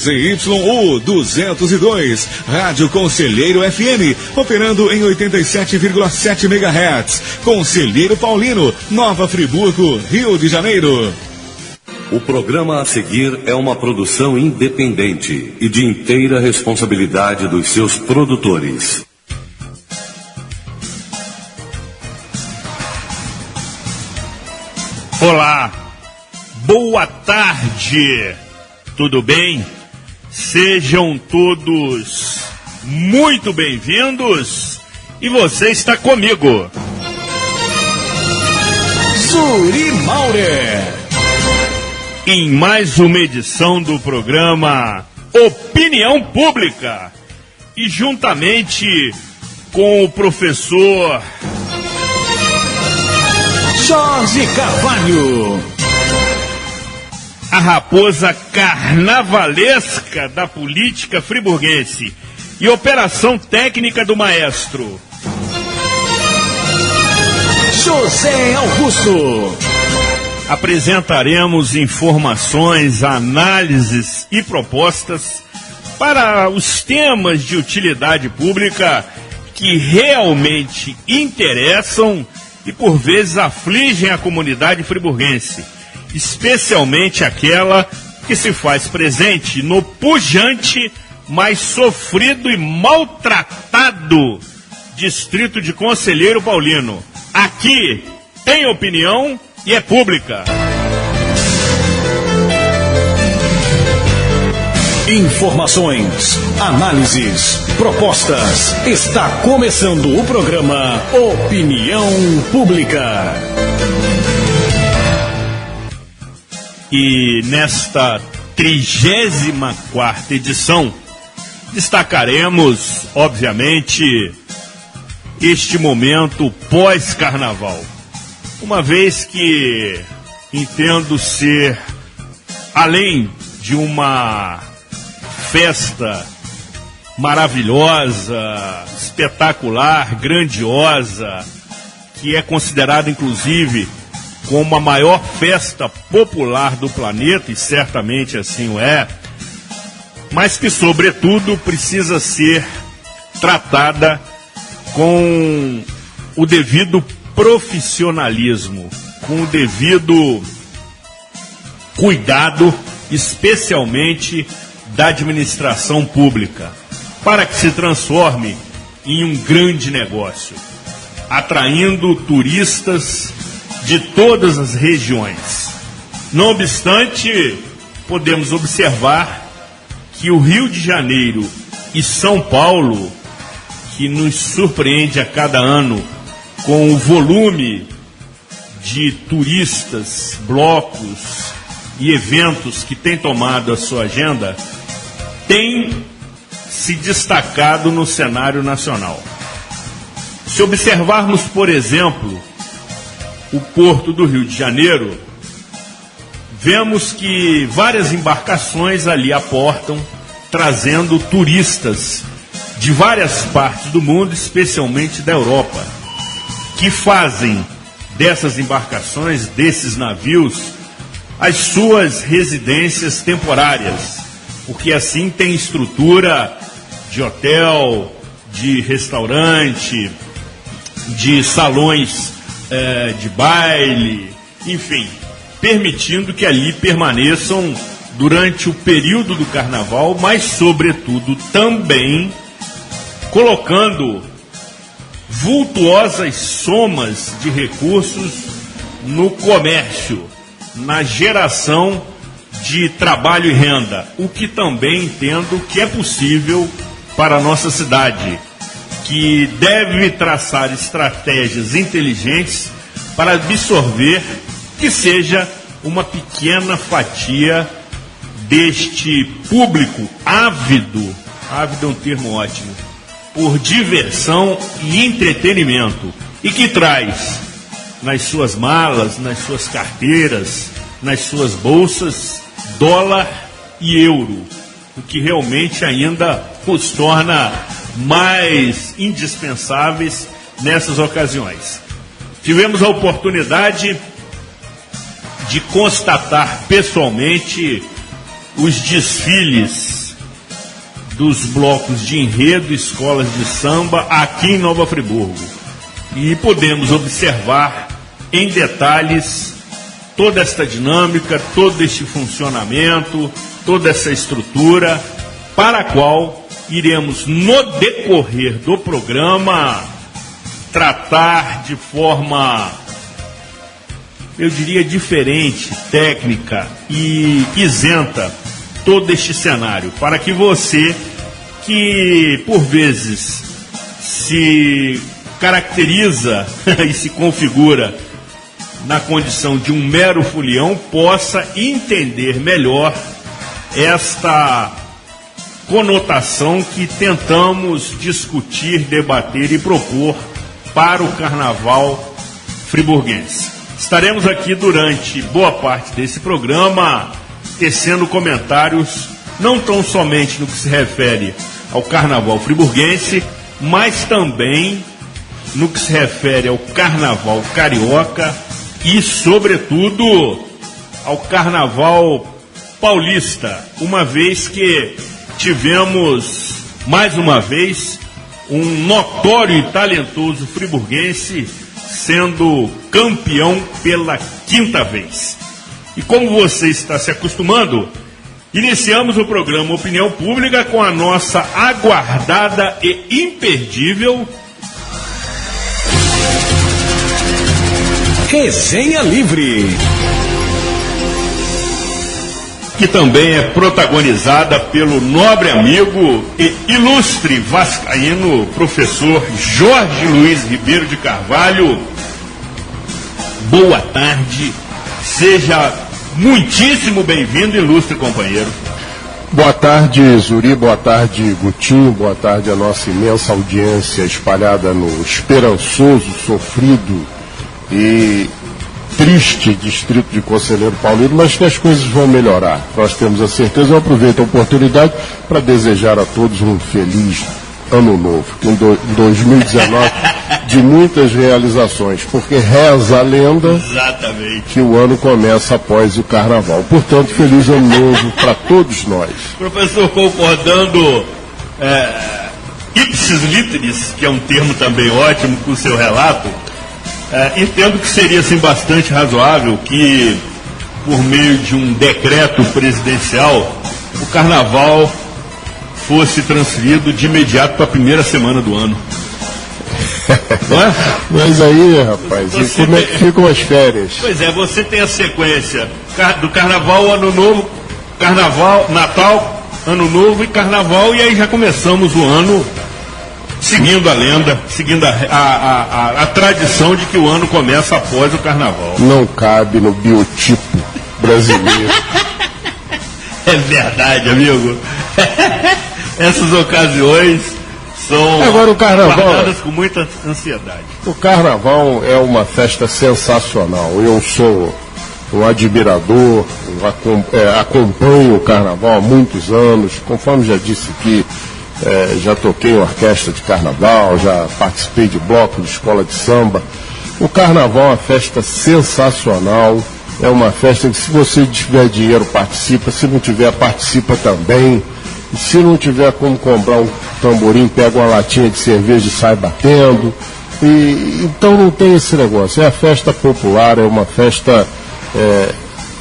ZYU 202, Rádio Conselheiro FM, operando em 87,7 MHz. Conselheiro Paulino, Nova Friburgo, Rio de Janeiro. O programa a seguir é uma produção independente e de inteira responsabilidade dos seus produtores. Olá, boa tarde, tudo bem? Sejam todos muito bem-vindos e você está comigo, Zuri Maurer, em mais uma edição do programa Opinião Pública e juntamente com o professor Jorge Carvalho, a raposa carnavalesca da política friburguense e operação técnica do maestro José Augusto. Apresentaremos informações, análises e propostas para os temas de utilidade pública que realmente interessam e por vezes afligem a comunidade friburguense, especialmente aquela que se faz presente no pujante, mais sofrido e maltratado distrito de Conselheiro Paulino. Aqui tem opinião e é pública. Informações, análises, propostas. Está começando o programa Opinião Pública. E nesta 34ª edição, destacaremos, obviamente, este momento pós-carnaval. Uma vez que entendo ser, além de uma festa maravilhosa, espetacular, grandiosa, que é considerada inclusive como a maior festa popular do planeta, e certamente assim o é, mas que sobretudo precisa ser tratada com o devido profissionalismo, com o devido cuidado, especialmente da administração pública, para que se transforme em um grande negócio, atraindo turistas de todas as regiões. Não obstante, podemos observar que o Rio de Janeiro e São Paulo, que nos surpreende a cada ano com o volume de turistas, blocos e eventos que tem tomado a sua agenda, tem se destacado no cenário nacional. Se observarmos, por exemplo, o Porto do Rio de Janeiro, vemos que várias embarcações ali aportam, trazendo turistas de várias partes do mundo, especialmente da Europa, que fazem dessas embarcações, desses navios, as suas residências temporárias, porque assim tem estrutura de hotel, de restaurante, de salões de baile, enfim, permitindo que ali permaneçam durante o período do carnaval, mas sobretudo também colocando vultuosas somas de recursos no comércio, na geração de trabalho e renda, o que também entendo que é possível para a nossa cidade, que deve traçar estratégias inteligentes para absorver que seja uma pequena fatia deste público ávido é um termo ótimo, por diversão e entretenimento, e que traz nas suas malas, nas suas carteiras, nas suas bolsas, dólar e euro, o que realmente ainda os torna mais indispensáveis nessas ocasiões. Tivemos a oportunidade de constatar pessoalmente os desfiles dos blocos de enredo, escolas de samba aqui em Nova Friburgo. E podemos observar em detalhes toda esta dinâmica, todo este funcionamento, toda essa estrutura, para a qual iremos, no decorrer do programa, tratar de forma, eu diria, diferente, técnica e isenta todo este cenário, para que você, que por vezes se caracteriza e se configura na condição de um mero folião, possa entender melhor esta conotação que tentamos discutir, debater e propor para o Carnaval friburguense. Estaremos aqui durante boa parte desse programa tecendo comentários não tão somente no que se refere ao Carnaval friburguense, mas também no que se refere ao Carnaval carioca e, sobretudo, ao Carnaval paulista, uma vez que tivemos, mais uma vez, um notório e talentoso friburguense sendo campeão pela 5ª vez. E como você está se acostumando, iniciamos o programa Opinião Pública com a nossa aguardada e imperdível Resenha Livre, que também é protagonizada pelo nobre amigo e ilustre vascaíno, professor Jorge Luiz Ribeiro de Carvalho. Boa tarde, seja muitíssimo bem-vindo, ilustre companheiro. Boa tarde, Zuri, boa tarde, Gutinho, boa tarde a nossa imensa audiência espalhada no esperançoso, sofrido e triste distrito de Conselheiro Paulino, mas que as coisas vão melhorar. Nós temos a certeza. Eu aproveito a oportunidade para desejar a todos um feliz ano novo, que em 2019 de muitas realizações, porque reza a lenda Exatamente. Que o ano começa após o Carnaval. Portanto, feliz ano novo para todos nós. Professor, concordando ipsis literis, que é um termo também ótimo com o seu relato, entendo que seria assim, bastante razoável que, por meio de um decreto presidencial, o Carnaval fosse transferido de imediato para a primeira semana do ano. Não é? Mas aí, rapaz, e como é que ficam as férias? Pois é, você tem a sequência do Carnaval, Ano Novo, Carnaval, Natal, Ano Novo e Carnaval, e aí já começamos o ano seguindo a lenda, seguindo a tradição de que o ano começa após o Carnaval. Não cabe no biotipo brasileiro. É verdade, amigo. Essas ocasiões são Agora, o Carnaval, guardadas com muita ansiedade. O Carnaval é uma festa sensacional. Eu sou um admirador, acompanho o Carnaval há muitos anos. Conforme já disse aqui, já toquei em orquestra de Carnaval, já participei de bloco de escola de samba. O Carnaval é uma festa sensacional. É uma festa em que, se você tiver dinheiro, participa. Se não tiver, participa também. E se não tiver como comprar um tamborim, pega uma latinha de cerveja e sai batendo. Então não tem esse negócio. É a festa popular, é uma festa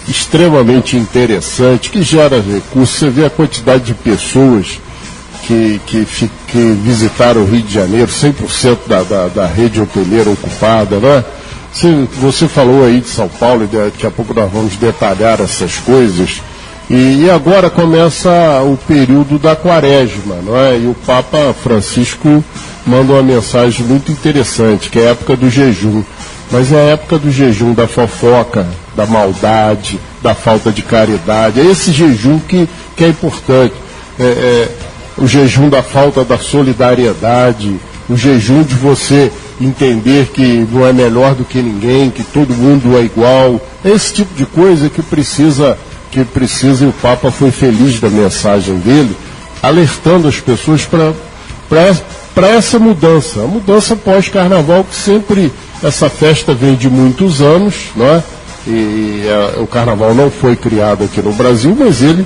extremamente interessante, que gera recursos. Você vê a quantidade de pessoas que visitaram o Rio de Janeiro, 100% da rede hoteleira ocupada, né? Você falou aí de São Paulo, e daqui a pouco nós vamos detalhar essas coisas. E agora começa o período da Quaresma, não é? E o Papa Francisco manda uma mensagem muito interessante, que é a época do jejum. Mas é a época do jejum da fofoca, da maldade, da falta de caridade. É esse jejum que é importante. O jejum da falta da solidariedade, o jejum de você entender que não é melhor do que ninguém, que todo mundo é igual. É esse tipo de coisa que precisa, e o Papa foi feliz da mensagem dele, alertando as pessoas para essa mudança, a mudança pós-Carnaval, que sempre essa festa vem de muitos anos, não é? O Carnaval não foi criado aqui no Brasil, mas ele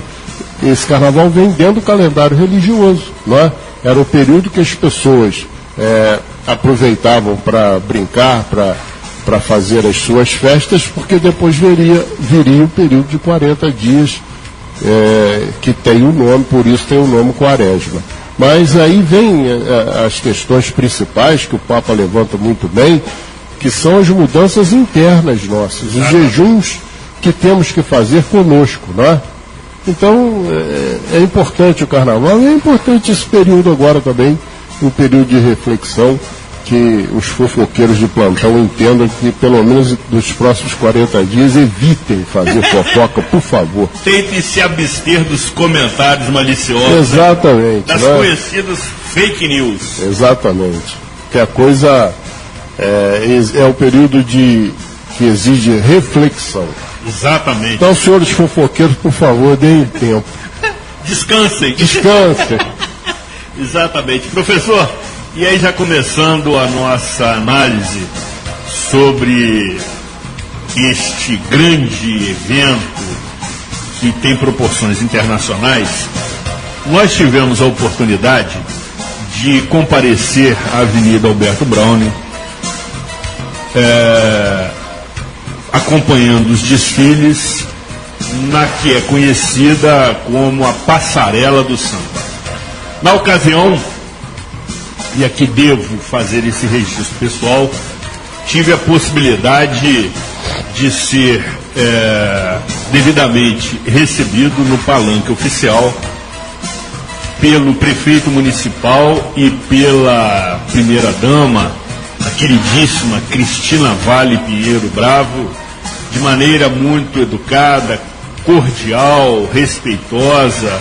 esse carnaval vem dentro do calendário religioso, não é? Era o período que as pessoas aproveitavam para brincar, para fazer as suas festas, porque depois viria o período de 40 dias, que tem o nome, por isso tem o nome Quaresma. Mas aí vem as questões principais que o Papa levanta muito bem, que são as mudanças internas nossas, os jejuns que temos que fazer conosco, não é? Então, é importante o carnaval e é importante esse período agora também, um período de reflexão, que os fofoqueiros de plantão entendam que, pelo menos nos próximos 40 dias, evitem fazer fofoca, por favor. Tentem se abster dos comentários maliciosos. Exatamente. Das conhecidas fake news. Exatamente. Que a coisa é o período que exige reflexão. Exatamente. Então, senhores fofoqueiros, por favor, deem tempo. Descansem. Descansem. Exatamente. Professor, e aí já começando a nossa análise sobre este grande evento que tem proporções internacionais, nós tivemos a oportunidade de comparecer à Avenida Alberto Browne, acompanhando os desfiles na que é conhecida como a Passarela do Samba. Na ocasião, e aqui devo fazer esse registro pessoal, tive a possibilidade de ser devidamente recebido no palanque oficial pelo prefeito municipal e pela primeira-dama, a queridíssima Cristina Vale Pinheiro Bravo, de maneira muito educada, cordial, respeitosa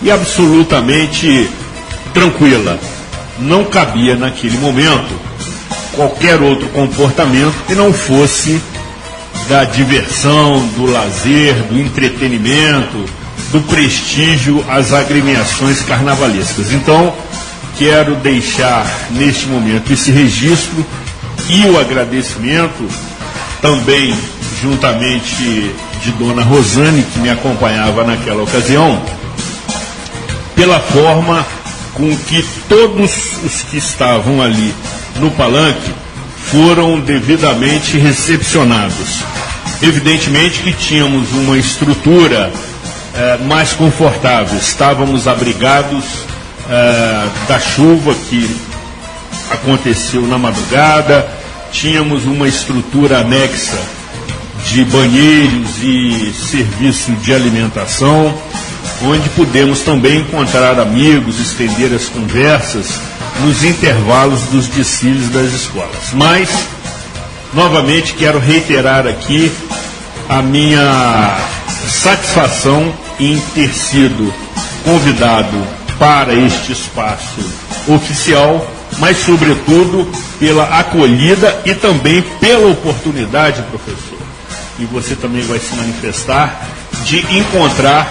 e absolutamente tranquila. Não cabia naquele momento qualquer outro comportamento que não fosse da diversão, do lazer, do entretenimento, do prestígio às agremiações carnavalescas. Então, quero deixar neste momento esse registro e o agradecimento também juntamente de Dona Rosane, que me acompanhava naquela ocasião, pela forma com que todos os que estavam ali no palanque foram devidamente recepcionados. Evidentemente que tínhamos uma estrutura mais confortável, estávamos abrigados da chuva que aconteceu na madrugada, tínhamos uma estrutura anexa de banheiros e serviço de alimentação, onde pudemos também encontrar amigos, estender as conversas nos intervalos dos desfiles das escolas. Mas, novamente, quero reiterar aqui a minha satisfação em ter sido convidado para este espaço oficial, mas, sobretudo, pela acolhida e também pela oportunidade, professor, e você também vai se manifestar, de encontrar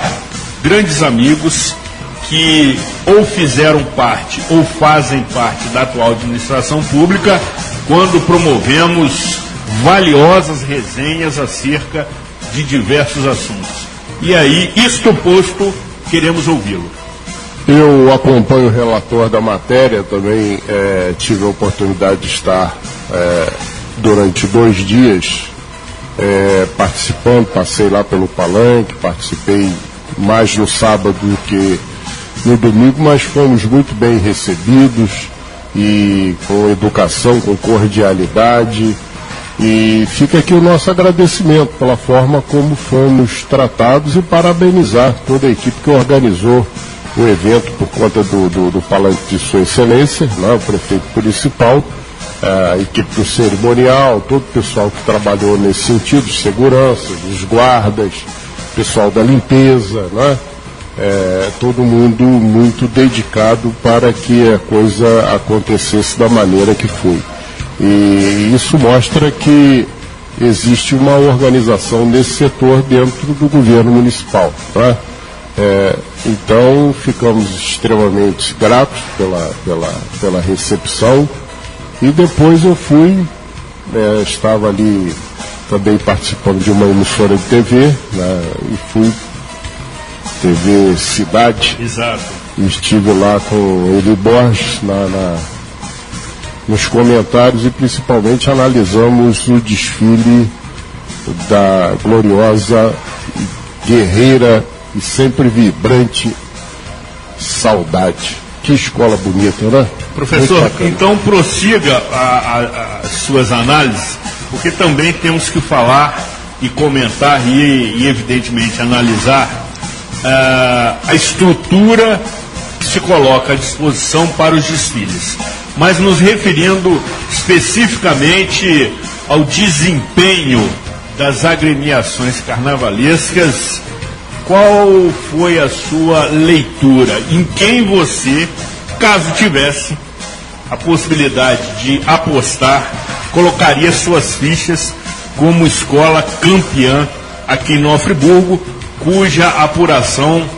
grandes amigos que ou fizeram parte ou fazem parte da atual administração pública quando promovemos valiosas resenhas acerca de diversos assuntos. E aí, isto posto, queremos ouvi-lo. Eu acompanho o relator da matéria, também tive a oportunidade de estar durante 2 dias participando, passei lá pelo palanque, participei mais no sábado do que no domingo, mas fomos muito bem recebidos e com educação, com cordialidade, e fica aqui o nosso agradecimento pela forma como fomos tratados e parabenizar toda a equipe que organizou o evento por conta do palanque de Sua Excelência, né, o prefeito municipal, a equipe do cerimonial, todo o pessoal que trabalhou nesse sentido, segurança, os guardas, pessoal da limpeza, né? Todo mundo muito dedicado para que a coisa acontecesse da maneira que foi. E isso mostra que existe uma organização nesse setor dentro do governo municipal, né? Então ficamos extremamente gratos pela recepção, e depois eu fui, estava ali também participando de uma emissora de TV, né, e fui TV Cidade. Exato. Estive lá com Eli Borges nos comentários e principalmente analisamos o desfile da gloriosa, guerreira e sempre vibrante Saudade. Que escola bonita, né? Professor, então prossiga as suas análises, porque também temos que falar e comentar e evidentemente analisar a estrutura que se coloca à disposição para os desfiles. Mas nos referindo especificamente ao desempenho das agremiações carnavalescas, qual foi a sua leitura? Em quem você, caso tivesse a possibilidade de apostar, colocaria suas fichas como escola campeã aqui em Nova Friburgo, cuja apuração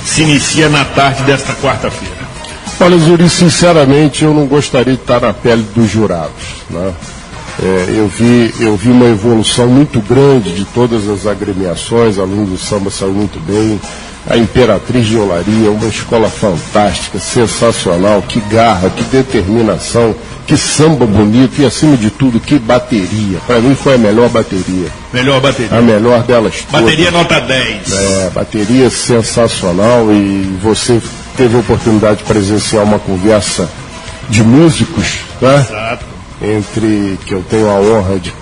se inicia na tarde desta quarta-feira? Olha, Zuri, sinceramente eu não gostaria de estar na pele dos jurados, né? Eu vi uma evolução muito grande de todas as agremiações, alunos do samba saiu muito bem, a Imperatriz de Olaria, uma escola fantástica, sensacional, que garra, que determinação, que samba bonito e, acima de tudo, que bateria. Para mim foi a melhor bateria. Melhor bateria. A melhor delas todas. Bateria nota 10. Bateria sensacional, e você teve a oportunidade de presenciar uma conversa de músicos, né? Exato. Entre, que eu tenho a honra de,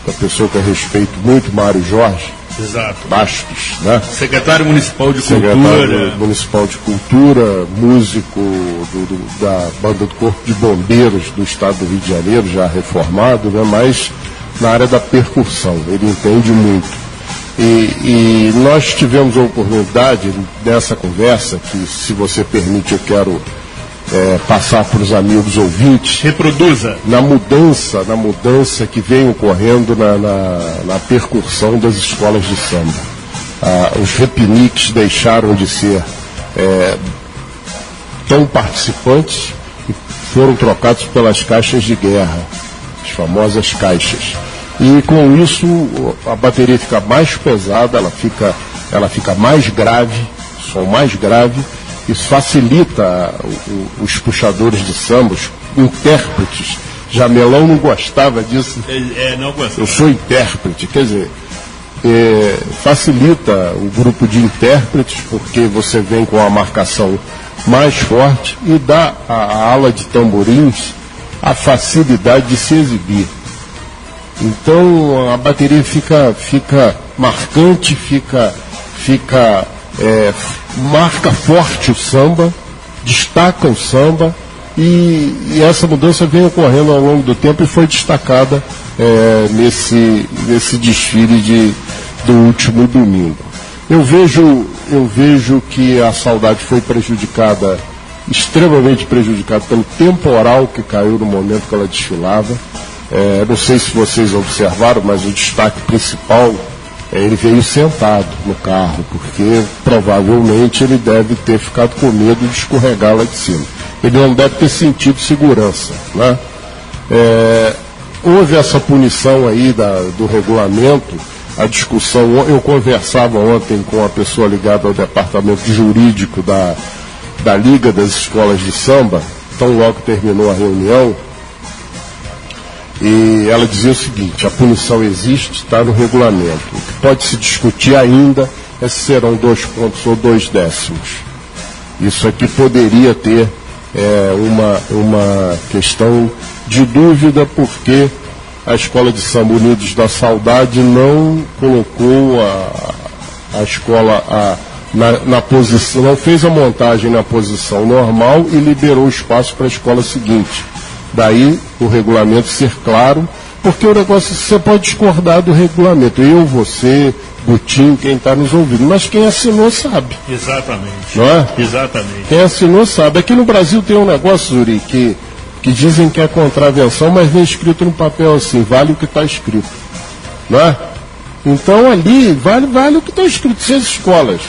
a pessoa que eu respeito muito, Mário Jorge. Exato. Bastos, né? Secretário Municipal de Secretário Cultura. Municipal de Cultura, músico da Banda do Corpo de Bombeiros do Estado do Rio de Janeiro, já reformado, né? Mas na área da percussão, ele entende muito. E nós tivemos a oportunidade nessa conversa, que, se você permite, eu quero passar para os amigos ouvintes. Reproduza. Na mudança que vem ocorrendo na percussão das escolas de samba. Os repiniques deixaram de ser tão participantes e foram trocados pelas caixas de guerra, as famosas caixas. E com isso a bateria fica mais pesada, ela fica mais grave, som mais grave. Isso facilita os puxadores de samba, os intérpretes. Jamelão não gostava disso. Não gostava. Eu sou intérprete, quer dizer, facilita o grupo de intérpretes, porque você vem com a marcação mais forte e dá à ala de tamborins a facilidade de se exibir. Então a bateria fica marcante, marca forte o samba, destaca o samba, e essa mudança vem ocorrendo ao longo do tempo e foi destacada nesse desfile do último domingo. Eu vejo que a Saudade foi prejudicada, extremamente prejudicada, pelo temporal que caiu no momento que ela desfilava. Não sei se vocês observaram, mas o destaque principal, ele veio sentado no carro, porque provavelmente ele deve ter ficado com medo de escorregar lá de cima. Ele não deve ter sentido segurança, né? Houve essa punição aí do regulamento, a discussão. Eu conversava ontem com a pessoa ligada ao departamento jurídico da Liga das Escolas de Samba, tão logo terminou a reunião. E ela dizia o seguinte: a punição existe, está no regulamento. O que pode se discutir ainda é se serão 2 pontos ou 2 décimos. Isso aqui poderia ter uma questão de dúvida, porque a Escola de Samba Unidos da Saudade não colocou a escola na posição, não fez a montagem na posição normal e liberou o espaço para a escola seguinte. Daí o regulamento ser claro, porque o negócio, você pode discordar do regulamento. Eu, você, Gutinho, quem está nos ouvindo, mas quem assinou sabe. Exatamente. Não é? Exatamente. Quem assinou sabe. Aqui no Brasil tem um negócio, Zuri, que dizem que é contravenção, mas vem escrito no papel assim: vale o que está escrito. Não é? Então ali vale o que está escrito. Se as escolas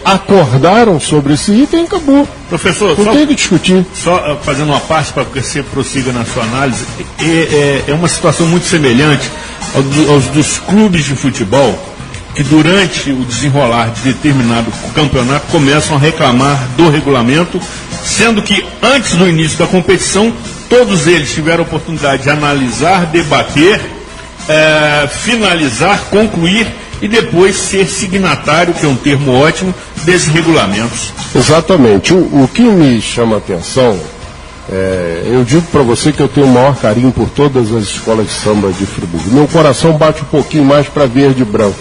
acordaram sobre esse item, acabou. Professor, não tem que discutir. Só fazendo uma parte para que você prossiga na sua análise, é uma situação muito semelhante aos dos clubes de futebol, que durante o desenrolar de determinado campeonato começam a reclamar do regulamento, sendo que antes do início da competição, todos eles tiveram a oportunidade de analisar, debater, finalizar, concluir e depois ser signatário, que é um termo ótimo, desses regulamentos. Exatamente. O que me chama a atenção, eu digo para você que eu tenho o maior carinho por todas as escolas de samba de Friburgo. Meu coração bate um pouquinho mais para verde e branco.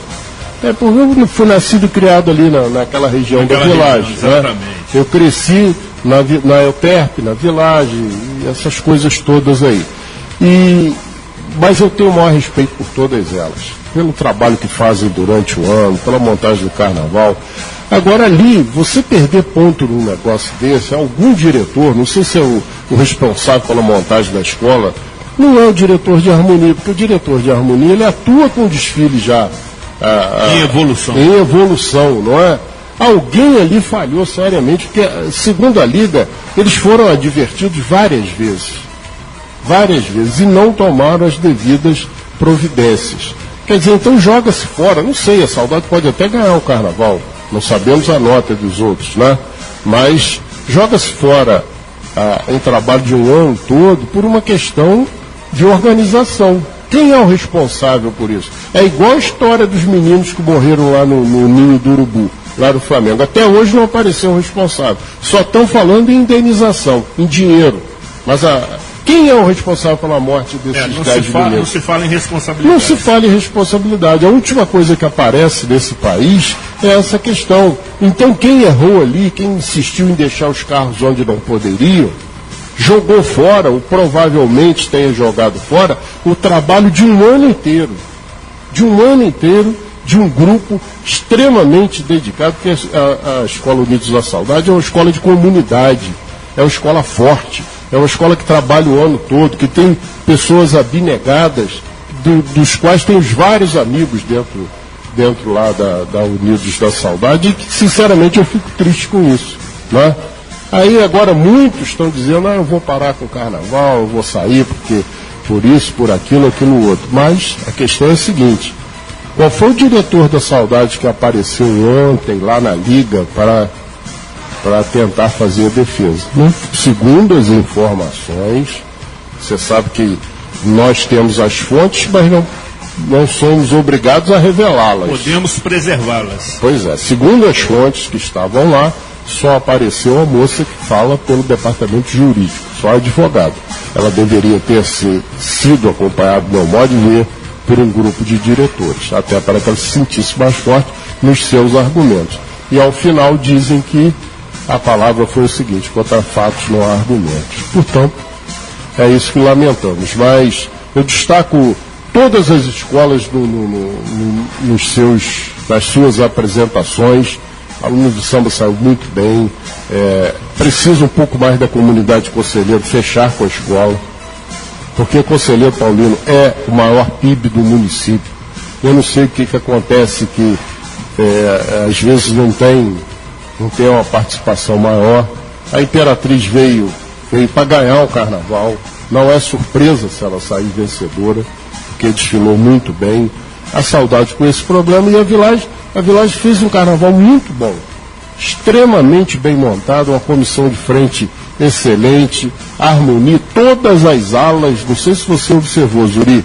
Porque eu fui nascido e criado ali naquela região da Village. Exatamente. Né? Eu cresci na Euterpe, na Village, e essas coisas todas aí. Mas eu tenho o maior respeito por todas elas, pelo trabalho que fazem durante o ano, pela montagem do carnaval. Agora ali, você perder ponto num negócio desse, algum diretor, não sei se é o responsável pela montagem da escola, não é o diretor de harmonia, porque o diretor de harmonia ele atua com o desfile já em evolução, não é? Alguém ali falhou seriamente, porque, segundo a Liga, eles foram advertidos várias vezes, e não tomaram as devidas providências. Quer dizer, então joga-se fora, não sei, a Saudade pode até ganhar o carnaval, não sabemos a nota dos outros, né? Mas joga-se fora um trabalho de um ano todo por uma questão de organização. Quem é o responsável por isso? É igual a história dos meninos que morreram lá no Ninho do Urubu, lá do Flamengo. Até hoje não apareceu um responsável. Só estão falando em indenização, em dinheiro. Mas quem é o responsável pela morte desses 10 meninos? Não se fala em responsabilidade. Não se fala em responsabilidade. A última coisa que aparece nesse país é essa questão. Então quem errou ali, quem insistiu em deixar os carros onde não poderiam, jogou fora, ou provavelmente tenha jogado fora, o trabalho de um ano inteiro. De um grupo extremamente dedicado, porque a Escola Unidos da Saudade é uma escola de comunidade, é uma escola forte, é uma escola que trabalha o ano todo, que tem pessoas abnegadas, dos quais tem vários amigos dentro lá da Unidos da Saudade, e que, sinceramente, eu fico triste com isso, né? Aí agora muitos estão dizendo, eu vou parar com o carnaval, eu vou sair porque por isso, por aquilo, aquilo outro. Mas a questão é a seguinte, qual foi o diretor da Saudade que apareceu ontem lá na Liga para tentar fazer a defesa? Segundo as informações, você sabe que nós temos as fontes, mas não somos obrigados a revelá-las. Podemos preservá-las. Pois é, segundo as fontes que estavam lá, só apareceu a moça que fala pelo departamento jurídico, só advogado. Ela deveria ter sido acompanhada, no meu modo de ver, por um grupo de diretores, até para que ela se sentisse mais forte nos seus argumentos. E ao final dizem que a palavra foi o seguinte: contra fatos não há argumentos. Portanto, é isso que lamentamos. Mas eu destaco todas as escolas nas suas apresentações. Aluno do samba saiu muito bem. Precisa um pouco mais da comunidade conselheiro fechar com a escola, porque o Conselheiro Paulino é o maior PIB do município. Eu não sei o que acontece, que às vezes não tem uma participação maior. A Imperatriz veio para ganhar o carnaval. Não é surpresa se ela sair vencedora, porque desfilou muito bem. A Saudade com esse problema, e a Village fez um carnaval muito bom, extremamente bem montado, uma comissão de frente excelente, harmonia, todas as alas, não sei se você observou, Zuri,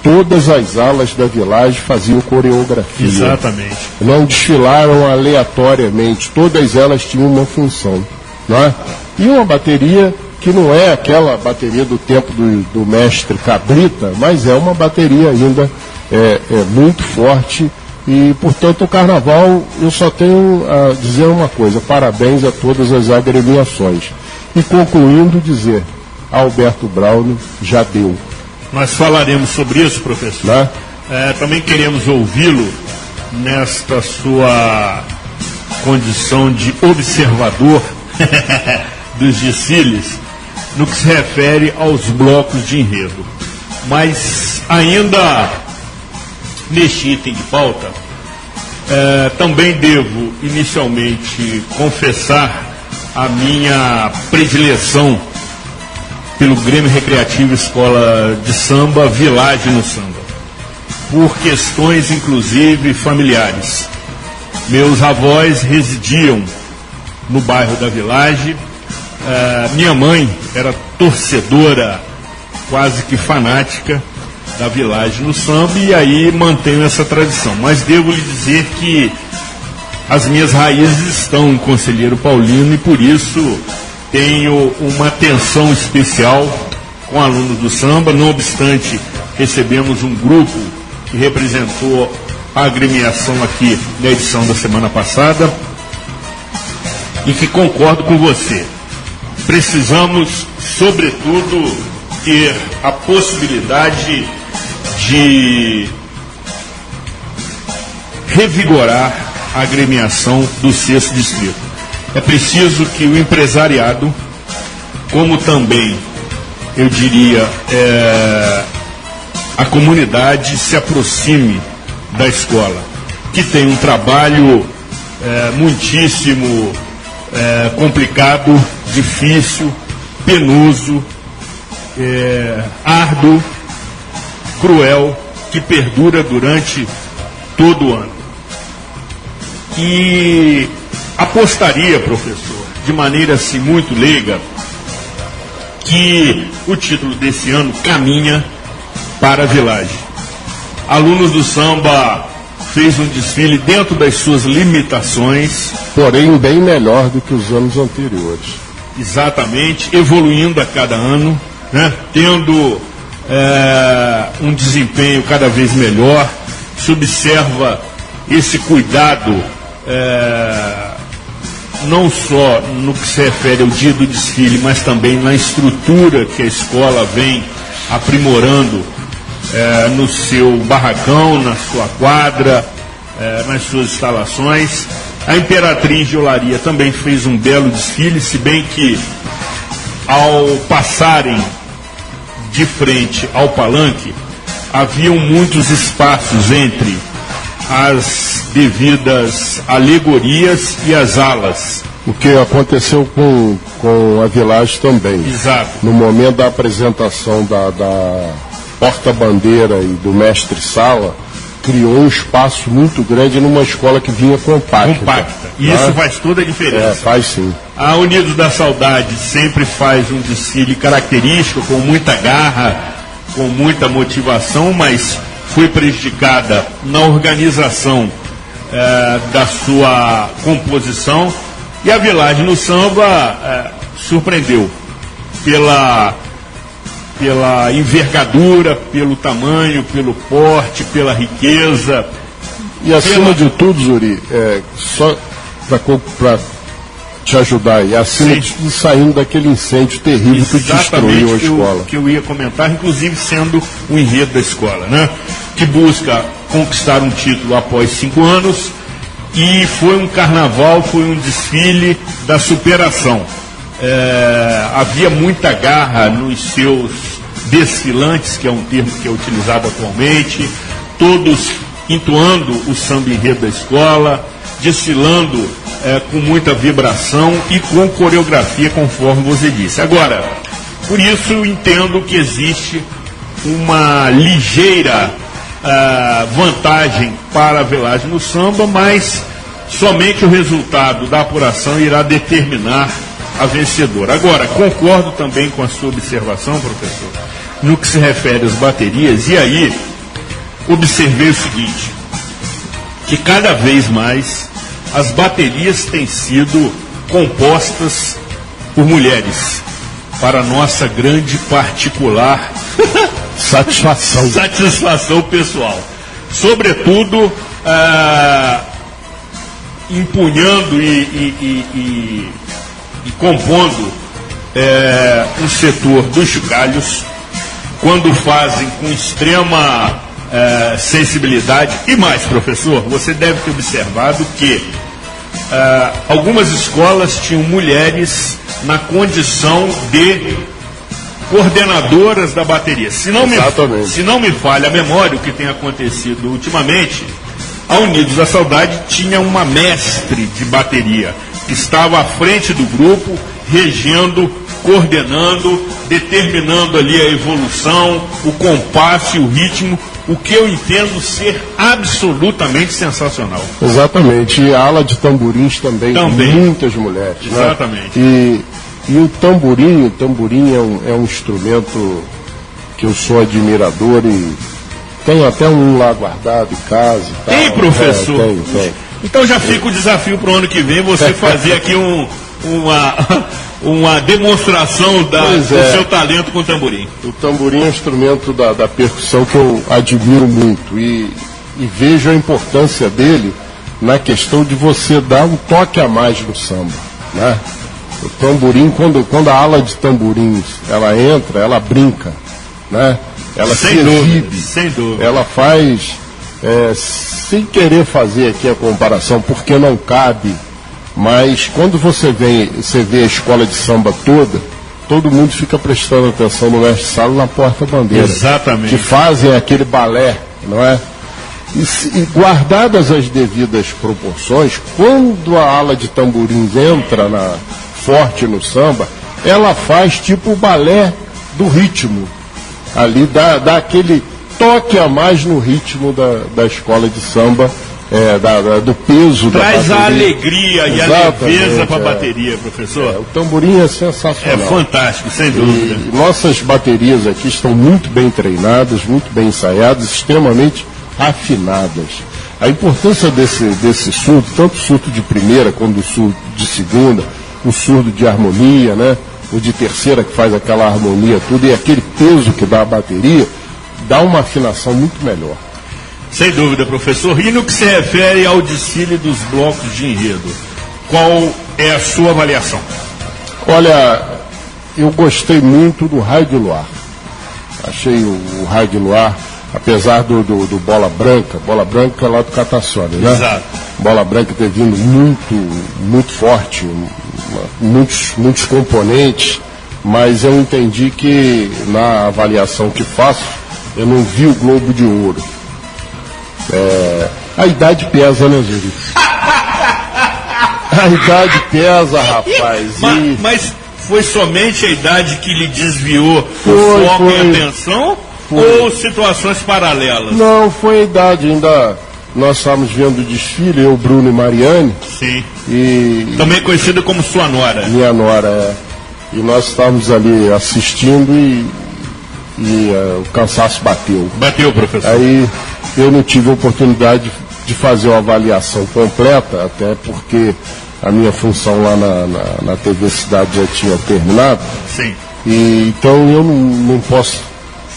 todas as alas da Village faziam coreografia. Exatamente. Não desfilaram aleatoriamente, todas elas tinham uma função, não é? E uma bateria que não é aquela bateria do tempo do mestre Cabrita, mas é uma bateria ainda muito forte. E, portanto, o carnaval, eu só tenho a dizer uma coisa: parabéns a todas as agremiações. E concluindo, dizer, Alberto Braulio já deu. Nós falaremos sobre isso, professor. Né? Também queremos ouvi-lo nesta sua condição de observador dos desfiles, no que se refere aos blocos de enredo. Mas ainda neste item de pauta, também devo inicialmente confessar a minha predileção pelo Grêmio Recreativo Escola de Samba Village no Samba. por questões, inclusive, familiares. Meus avós residiam no bairro da Village. Minha mãe era torcedora, quase que fanática, da Village no samba, e aí mantenho essa tradição. Mas devo lhe dizer que as minhas raízes estão em Conselheiro Paulino e por isso tenho uma atenção especial com alunos do samba. Não obstante, recebemos um grupo que representou a agremiação aqui na edição da semana passada e que concordo com você. Precisamos, sobretudo, ter a possibilidade de revigorar a agremiação do 6º Distrito. É preciso que o empresariado, como também, eu diria, a comunidade se aproxime da escola, que tem um trabalho muitíssimo complicado, difícil, penoso, árduo, cruel, que perdura durante todo o ano. E apostaria, professor, de maneira assim muito leiga, que o título desse ano caminha para a Village. Alunos do samba fez um desfile dentro das suas limitações. Porém, bem melhor do que os anos anteriores. Exatamente, evoluindo a cada ano, né? Tendo um desempenho cada vez melhor. Se observa esse cuidado, não só no que se refere ao dia do desfile, mas também na estrutura que a escola vem aprimorando no seu barracão, na sua quadra, nas suas instalações. A Imperatriz de Olaria também fez um belo desfile, se bem que ao passarem de frente ao palanque, haviam muitos espaços entre as devidas alegorias e as alas. O que aconteceu com a Village também. Exato. No momento da apresentação da porta-bandeira e do mestre-sala, criou um espaço muito grande numa escola que vinha compacta. E isso faz toda a diferença. Faz sim. A Unidos da Saudade sempre faz um desfile característico, com muita garra, com muita motivação, mas foi prejudicada na organização da sua composição. E a Village no samba surpreendeu pela envergadura, pelo tamanho, pelo porte, pela riqueza. E acima de tudo, Zuri, só para te ajudar aí, acima de tudo, saindo daquele incêndio terrível que destruiu a escola. Que eu ia comentar, inclusive sendo o enredo da escola, né? Que busca conquistar um título após 5 anos, e foi um carnaval, foi um desfile da superação. Havia muita garra nos seus desfilantes, que é um termo que é utilizado atualmente, todos entoando o samba enredo da escola, desfilando com muita vibração e com coreografia, conforme você disse. Agora, por isso eu entendo que existe uma ligeira vantagem para a Village no samba, mas somente o resultado da apuração irá determinar a vencedora. Agora, concordo também com a sua observação, professor, no que se refere às baterias, e aí observei o seguinte, que cada vez mais as baterias têm sido compostas por mulheres, para nossa grande particular satisfação pessoal. Sobretudo, empunhando e compondo um setor dos chocalhos, quando fazem com extrema sensibilidade. E mais, professor, você deve ter observado que algumas escolas tinham mulheres na condição de coordenadoras da bateria. Se não me falha a memória, o que tem acontecido ultimamente, a Unidos da Saudade tinha uma mestre de bateria, que estava à frente do grupo, regendo, coordenando, determinando ali a evolução, o compasso e o ritmo, o que eu entendo ser absolutamente sensacional. Exatamente, e a ala de tamborins também. Muitas mulheres. Exatamente. Né? E o tamborim é um instrumento que eu sou admirador e tenho até um lá guardado em casa e tal. Tem, professor? Tem. Então já fica o desafio para o ano que vem você fazer aqui uma demonstração do seu talento com o tamborim. O tamborim é um instrumento da percussão que eu admiro muito e vejo a importância dele na questão de você dar um toque a mais no samba, né? O tamborim, quando a ala de tamborins ela entra, ela brinca, né? Ela se exibe, sem dúvida. Ela faz, sem querer fazer aqui a comparação, porque não cabe, mas quando você vê a escola de samba toda, todo mundo fica prestando atenção no mestre Salo na porta-bandeira. Exatamente. Que fazem aquele balé, não é? E guardadas as devidas proporções, quando a ala de tamborins entra forte no samba, ela faz tipo o balé do ritmo. Ali dá aquele toque a mais no ritmo da escola de samba, do peso da bateria. Traz a alegria e a leveza para a bateria, professor. O tamborim é sensacional. É fantástico, sem dúvida. E nossas baterias aqui estão muito bem treinadas, muito bem ensaiadas, extremamente afinadas. A importância desse surdo, tanto o surdo de primeira quanto o surdo de segunda, o surdo de harmonia, né? O de terceira que faz aquela harmonia tudo, e aquele peso que dá a bateria, dá uma afinação muito melhor. Sem dúvida, professor. E no que se refere ao desfile dos blocos de enredo, qual é a sua avaliação? Olha, eu gostei muito do Raio de Luar. Achei o Raio de Luar, apesar do Bola Branca lá do Catassone, né? Exato. Bola Branca ter vindo muito forte, muitos componentes, mas eu entendi que na avaliação que faço, eu não vi o Globo de Ouro. A idade pesa, né, Zuri? A idade pesa, rapaz. Mas foi somente a idade que lhe desviou o foco e a atenção? Ou situações paralelas? Não, foi a idade. Ainda nós estávamos vendo o desfile, eu, Bruno e Mariane. Sim. E também conhecida como sua nora. Minha nora, E nós estávamos ali assistindo e o cansaço bateu. Bateu, professor. Aí eu não tive a oportunidade de fazer uma avaliação completa, até porque a minha função lá na TV Cidade já tinha terminado. Sim. E então eu não posso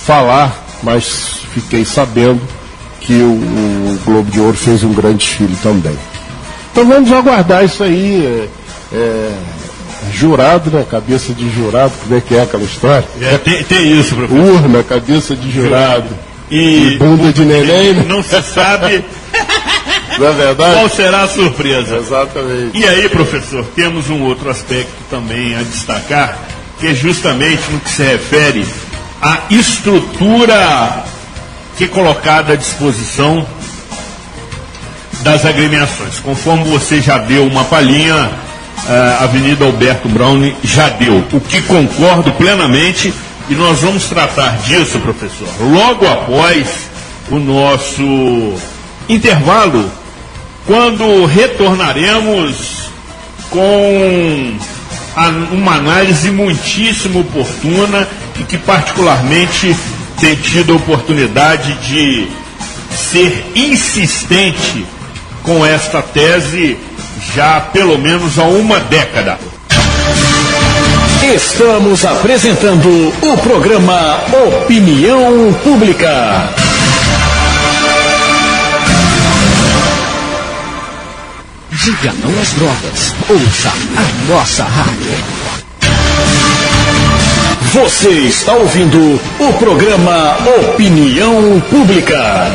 falar, mas fiquei sabendo que o Globo de Ouro fez um grande desfile também. Então vamos aguardar isso aí. Jurado, né? Cabeça de jurado, como é que é aquela história? Tem isso, professor. Urna, cabeça de jurado. E bunda de neném. Não se sabe. Não é verdade? Qual será a surpresa? Exatamente. E aí, professor, temos um outro aspecto também a destacar, que é justamente no que se refere à estrutura que é colocada à disposição das agremiações. Conforme você já deu uma palhinha, a Avenida Alberto Brown já deu, o que concordo plenamente, e nós vamos tratar disso, professor, logo após o nosso intervalo, quando retornaremos com uma análise muitíssimo oportuna e que particularmente tem tido a oportunidade de ser insistente com esta tese já pelo menos há uma década. Estamos apresentando o programa Opinião Pública. Diga não às drogas. Ouça a nossa rádio. Você está ouvindo o programa Opinião Pública.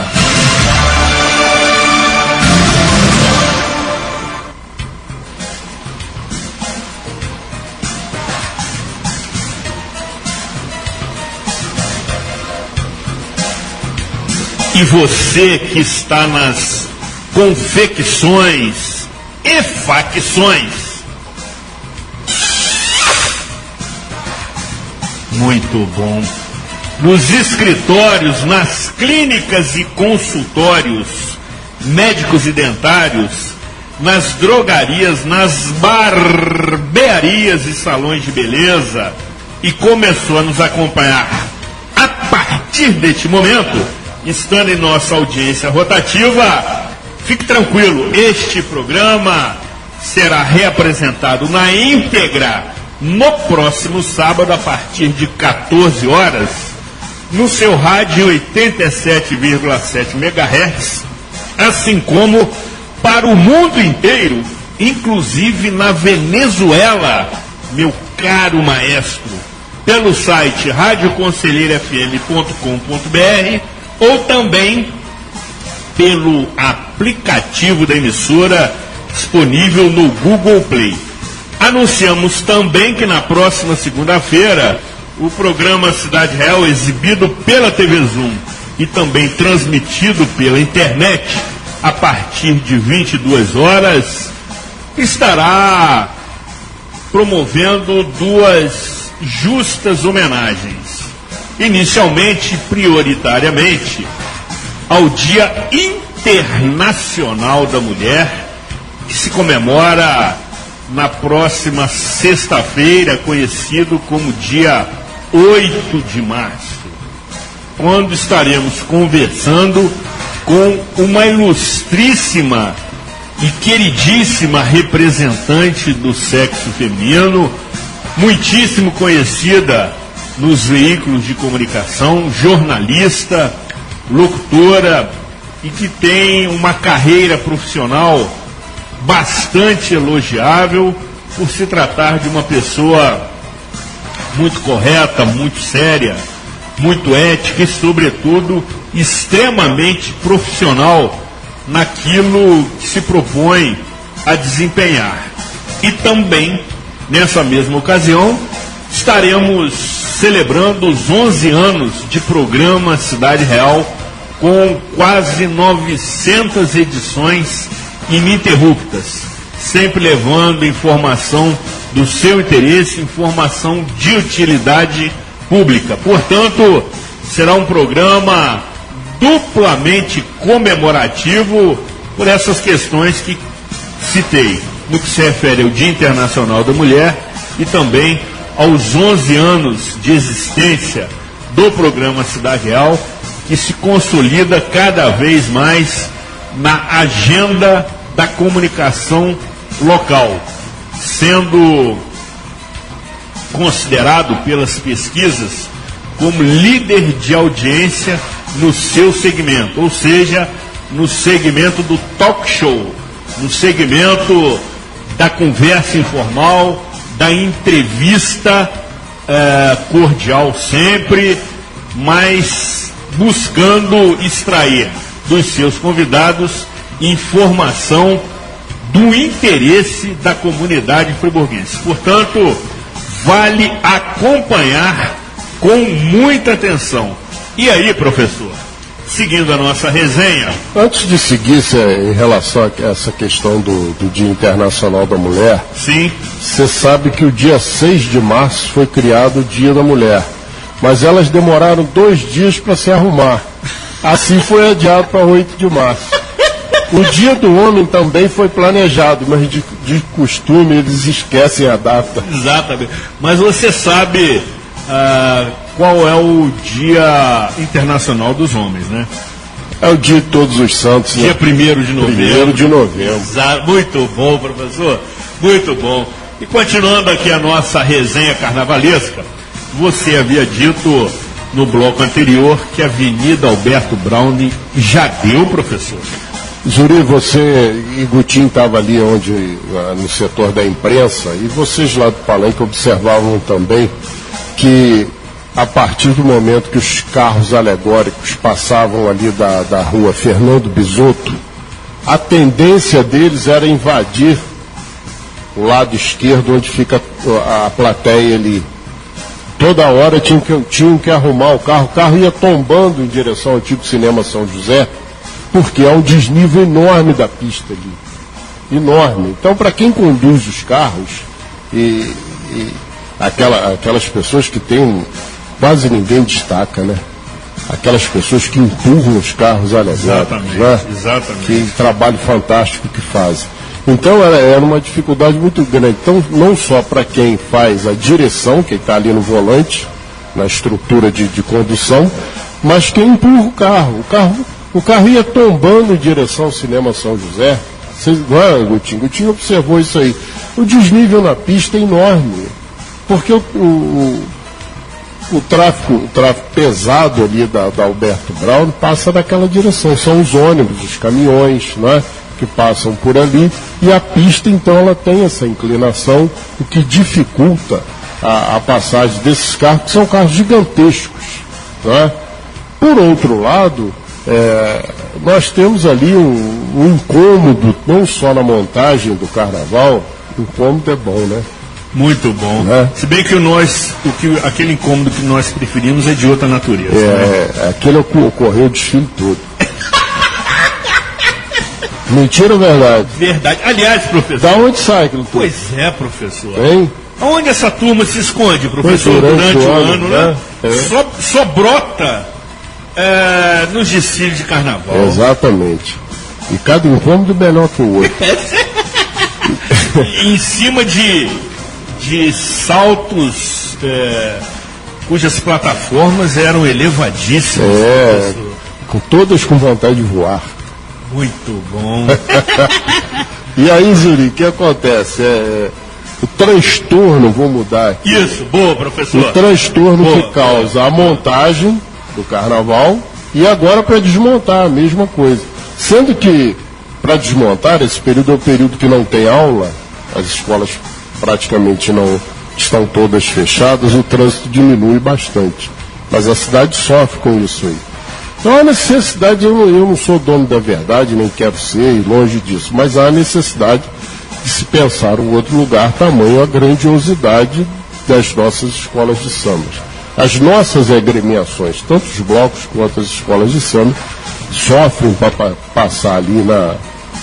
E você que está nas confecções e facções, muito bom. nos escritórios, nas clínicas e consultórios médicos e dentários, nas drogarias, nas barbearias e salões de beleza, e começou a nos acompanhar a partir deste momento, estando em nossa audiência rotativa, fique tranquilo, este programa será reapresentado na íntegra no próximo sábado, a partir de 14 horas, no seu rádio 87,7 MHz, assim como para o mundo inteiro, inclusive na Venezuela, meu caro maestro, pelo site radioconselheirofm.com.br ou também pelo aplicativo da emissora disponível no Google Play. Anunciamos também que na próxima segunda-feira o programa Cidade Real, exibido pela TV Zoom e também transmitido pela internet a partir de 22 horas, estará promovendo duas justas homenagens. Inicialmente, prioritariamente, ao Dia Internacional da Mulher, que se comemora na próxima sexta-feira, conhecido como dia 8 de março, quando estaremos conversando com uma ilustríssima e queridíssima representante do sexo feminino, muitíssimo conhecida nos veículos de comunicação, jornalista, locutora, e que tem uma carreira profissional bastante elogiável, por se tratar de uma pessoa muito correta, muito séria, muito ética e, sobretudo, extremamente profissional naquilo que se propõe a desempenhar. E também, nessa mesma ocasião, estaremos celebrando os 11 anos de programa Cidade Real, com quase 900 edições ininterruptas, sempre levando informação do seu interesse, informação de utilidade pública. Portanto, será um programa duplamente comemorativo por essas questões que citei, no que se refere ao Dia Internacional da Mulher e também aos 11 anos de existência do programa Cidade Real, que se consolida cada vez mais na agenda da comunicação local, sendo considerado pelas pesquisas como líder de audiência no seu segmento, ou seja, no segmento do talk show, no segmento da conversa informal, da entrevista cordial sempre, mas buscando extrair dos seus convidados informação do interesse da comunidade friburguense. Portanto, vale acompanhar com muita atenção. E aí, professor, seguindo a nossa resenha... Antes de seguir em relação a essa questão do Dia Internacional da Mulher, sim, você sabe que o dia 6 de março foi criado o Dia da Mulher, mas elas demoraram 2 dias para se arrumar. Assim foi adiado para 8 de março. O Dia do Homem também foi planejado, mas de costume eles esquecem a data. Exatamente. Mas você sabe qual é o Dia Internacional dos Homens, né? É o Dia de Todos os Santos, Dia 1º de novembro. 1º de novembro. Exato. Muito bom, professor. Muito bom. E continuando aqui a nossa resenha carnavalesca, você havia dito no bloco anterior que a Avenida Alberto Browne já deu, professor? Zuri, você e Gutinho estavam ali no setor da imprensa, e vocês lá do Palanque observavam também que a partir do momento que os carros alegóricos passavam ali da rua Fernando Bisotto, a tendência deles era invadir o lado esquerdo, onde fica a plateia ali. Toda hora tinham que arrumar o carro ia tombando em direção ao antigo Cinema São José, porque há um desnível enorme da pista ali. Enorme. Então, para quem conduz os carros, aquelas pessoas que têm quase ninguém destaca, né? Aquelas pessoas que empurram os carros alegóricos, né? Exatamente. Que trabalho fantástico que fazem. Então era uma dificuldade muito grande. Então, não só para quem faz a direção, quem está ali no volante, na estrutura de condução, mas quem empurra o carro. O carro ia tombando em direção ao Cinema São José. Não é, Gutinho? Gutinho observou isso aí. O desnível na pista é enorme, porque o tráfego pesado ali da Alberto Braun passa naquela direção. São os ônibus, os caminhões, não é? Que passam por ali, e a pista, então, ela tem essa inclinação, o que dificulta a passagem desses carros, que são carros gigantescos. Não é? Por outro lado, nós temos ali um incômodo, não só na montagem do carnaval, o incômodo é bom, né? Muito bom. Né? Se bem que aquele incômodo que nós preferimos é de outra natureza. Né? Aquele ocorreu o desfile todo. Mentira ou verdade? Verdade. Aliás, professor. Da onde sai aquilo tudo? Pois é, professor. Hein? Onde essa turma se esconde, professor, durante o ano, né? Só brota nos desfiles de carnaval. Exatamente. E cada incômodo melhor que o outro. Em cima de saltos cujas plataformas eram elevadíssimas. Com todas com vontade de voar. Muito bom. E aí, Zuri, o que acontece? O transtorno, vou mudar aqui. Isso, boa, professor. O transtorno que causa a montagem do carnaval e agora para desmontar a mesma coisa. Sendo que, para desmontar, esse período é o período que não tem aula, as escolas praticamente não estão todas fechadas, o trânsito diminui bastante. Mas a cidade sofre com isso aí. Então há necessidade, eu não sou dono da verdade, nem quero ser, longe disso, mas há necessidade de se pensar um outro lugar, tamanho a grandiosidade das nossas escolas de samba. As nossas agremiações, tanto os blocos quanto as escolas de samba, sofrem para passar ali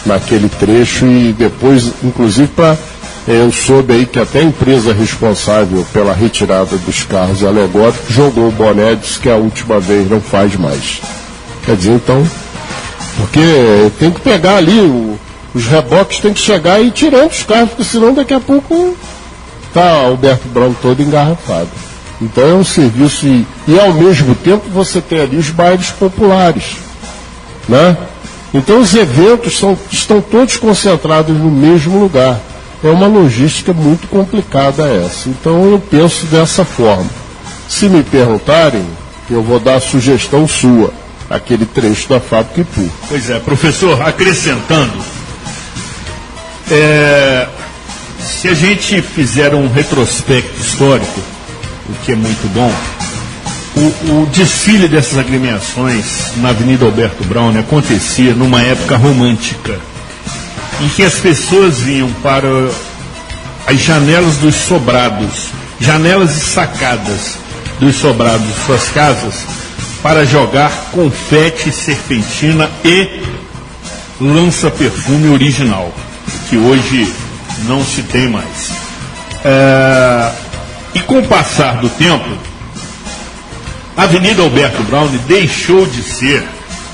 naquele trecho e depois, inclusive, eu soube aí que até a empresa responsável pela retirada dos carros alegóricos jogou o boné, disse que a última vez não faz mais. Quer dizer, então, porque tem que pegar ali, os reboques tem que chegar e ir tirando os carros, porque senão daqui a pouco está Alberto Braun todo engarrafado. Então é um serviço e ao mesmo tempo você tem ali os bailes populares, né? Então os eventos estão todos concentrados no mesmo lugar. É uma logística muito complicada essa. Então eu penso dessa forma. Se me perguntarem, eu vou dar a sugestão sua, aquele trecho da Fábrica Ipu. Pois é, professor, acrescentando, se a gente fizer um retrospecto histórico, o que é muito bom, o desfile dessas agremiações na Avenida Alberto Braun acontecia numa época romântica, em que as pessoas vinham para as janelas dos sobrados, janelas e sacadas dos sobrados de suas casas, para jogar confete, serpentina e lança-perfume original, que hoje não se tem mais. E com o passar do tempo, a Avenida Alberto Braun deixou de ser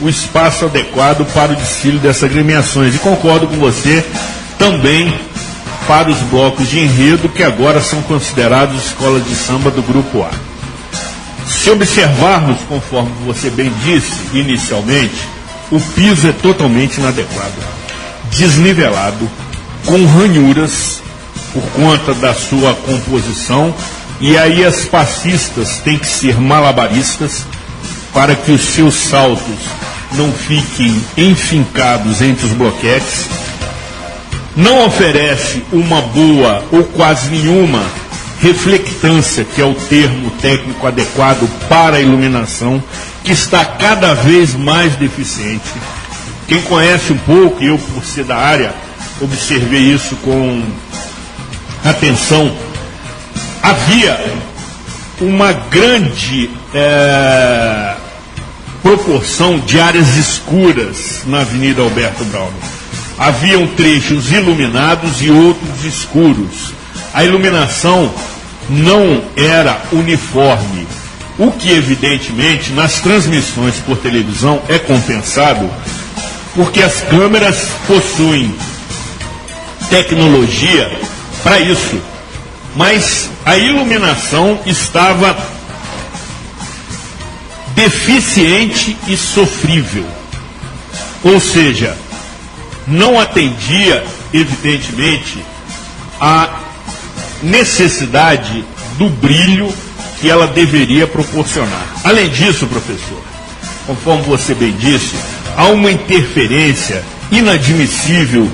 o espaço adequado para o desfile dessas agremiações. E concordo com você também para os blocos de enredo, que agora são considerados escolas de samba do Grupo A. Se observarmos, conforme você bem disse inicialmente, o piso é totalmente inadequado, desnivelado, com ranhuras por conta da sua composição, e aí as passistas têm que ser malabaristas para que os seus saltos não fiquem enfincados entre os bloquetes. Não oferece uma boa ou quase nenhuma reflectância, que é o termo técnico adequado para a iluminação, que está cada vez mais deficiente. Quem conhece um pouco, e eu por ser da área, observei isso com atenção, havia uma grande proporção de áreas escuras na Avenida Alberto Braun. Haviam trechos iluminados e outros escuros. A iluminação não era uniforme. O que, evidentemente, nas transmissões por televisão é compensado porque as câmeras possuem tecnologia para isso. Mas a iluminação estava deficiente e sofrível. Ou seja, não atendia, evidentemente, a necessidade do brilho que ela deveria proporcionar. Além disso, professor, conforme você bem disse, há uma interferência inadmissível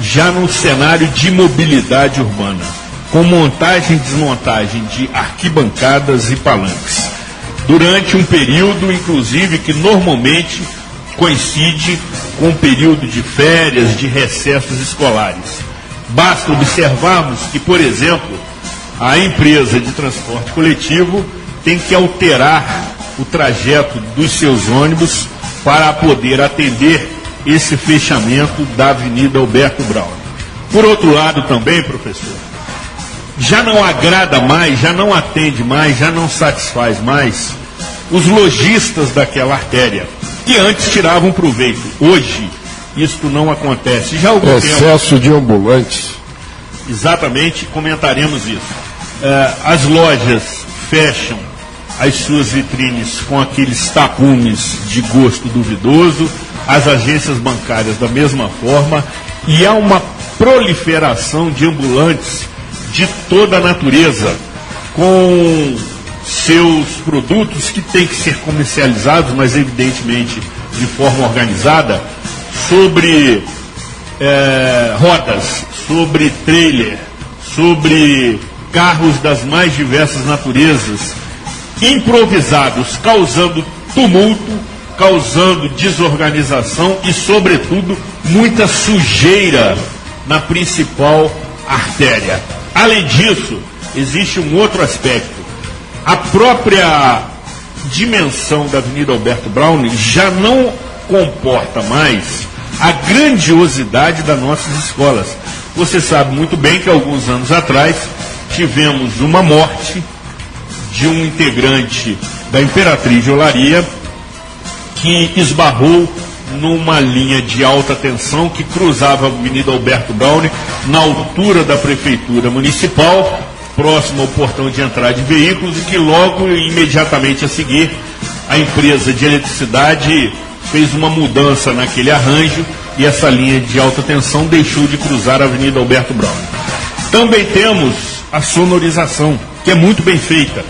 já no cenário de mobilidade urbana, com montagem e desmontagem de arquibancadas e palanques, durante um período, inclusive, que normalmente coincide com o período de férias, de recessos escolares. Basta observarmos que, por exemplo, a empresa de transporte coletivo tem que alterar o trajeto dos seus ônibus para poder atender esse fechamento da Avenida Alberto Braune. Por outro lado também, professor, já não agrada mais, já não atende mais, já não satisfaz mais os lojistas daquela artéria, que antes tiravam proveito. Hoje, isto não acontece. Já há algum excesso de ambulantes. Exatamente, comentaremos isso. As lojas fecham as suas vitrines com aqueles tapumes de gosto duvidoso, as agências bancárias da mesma forma, e há uma proliferação de ambulantes de toda a natureza, com seus produtos que têm que ser comercializados, mas evidentemente de forma organizada, sobre rodas, sobre trailer, sobre carros das mais diversas naturezas, improvisados, causando tumulto, causando desorganização e, sobretudo, muita sujeira na principal artéria. Além disso, existe um outro aspecto. A própria dimensão da Avenida Alberto Braune já não comporta mais a grandiosidade das nossas escolas. Você sabe muito bem que alguns anos atrás tivemos uma morte de um integrante da Imperatriz de Olaria que esbarrou numa linha de alta tensão que cruzava a Avenida Alberto Braune na altura da Prefeitura Municipal, próximo ao portão de entrada de veículos, e que logo, imediatamente a seguir, a empresa de eletricidade fez uma mudança naquele arranjo e essa linha de alta tensão deixou de cruzar a Avenida Alberto Braune. Também temos a sonorização, que é muito bem feita.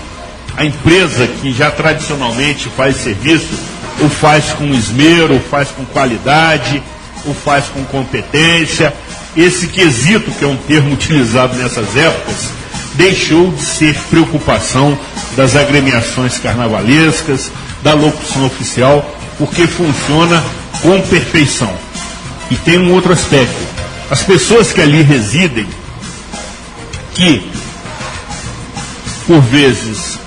A empresa que já tradicionalmente faz serviço, ou faz com esmero, ou faz com qualidade, ou faz com competência. Esse quesito, que é um termo utilizado nessas épocas, deixou de ser preocupação das agremiações carnavalescas, da locução oficial, porque funciona com perfeição. E tem um outro aspecto. As pessoas que ali residem, que por vezes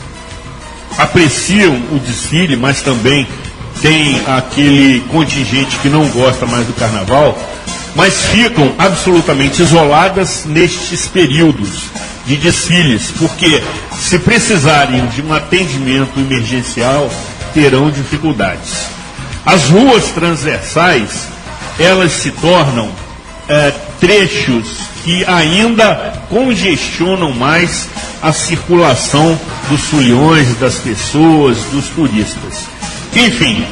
apreciam o desfile, mas também tem aquele contingente que não gosta mais do carnaval, mas ficam absolutamente isoladas nestes períodos de desfiles, porque se precisarem de um atendimento emergencial, terão dificuldades. As ruas transversais, elas se tornam trechos que ainda congestionam mais a circulação dos foliões, das pessoas, dos turistas. Enfim,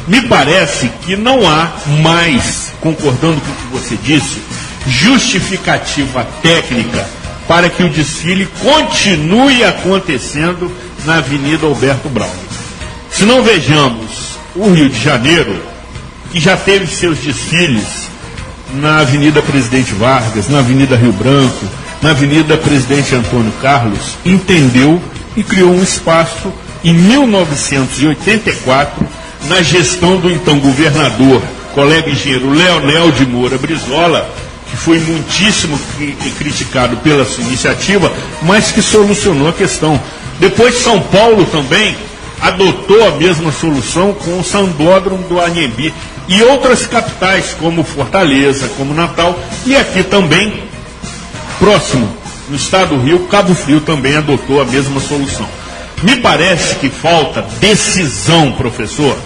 me parece que não há mais, concordando com o que você disse, justificativa técnica para que o desfile continue acontecendo na Avenida Alberto Braune. Se não vejamos o Rio de Janeiro, que já teve seus desfiles na Avenida Presidente Vargas, na Avenida Rio Branco, na Avenida Presidente Antônio Carlos, entendeu e criou um espaço em 1984, na gestão do então governador, colega engenheiro Leonel de Moura Brizola, que foi muitíssimo criticado pela sua iniciativa, mas que solucionou a questão. Depois São Paulo também adotou a mesma solução com o Sambódromo do Anhembi e outras capitais, como Fortaleza, como Natal, e aqui também, próximo, no estado do Rio, Cabo Frio também adotou a mesma solução. Me parece que falta decisão, professor,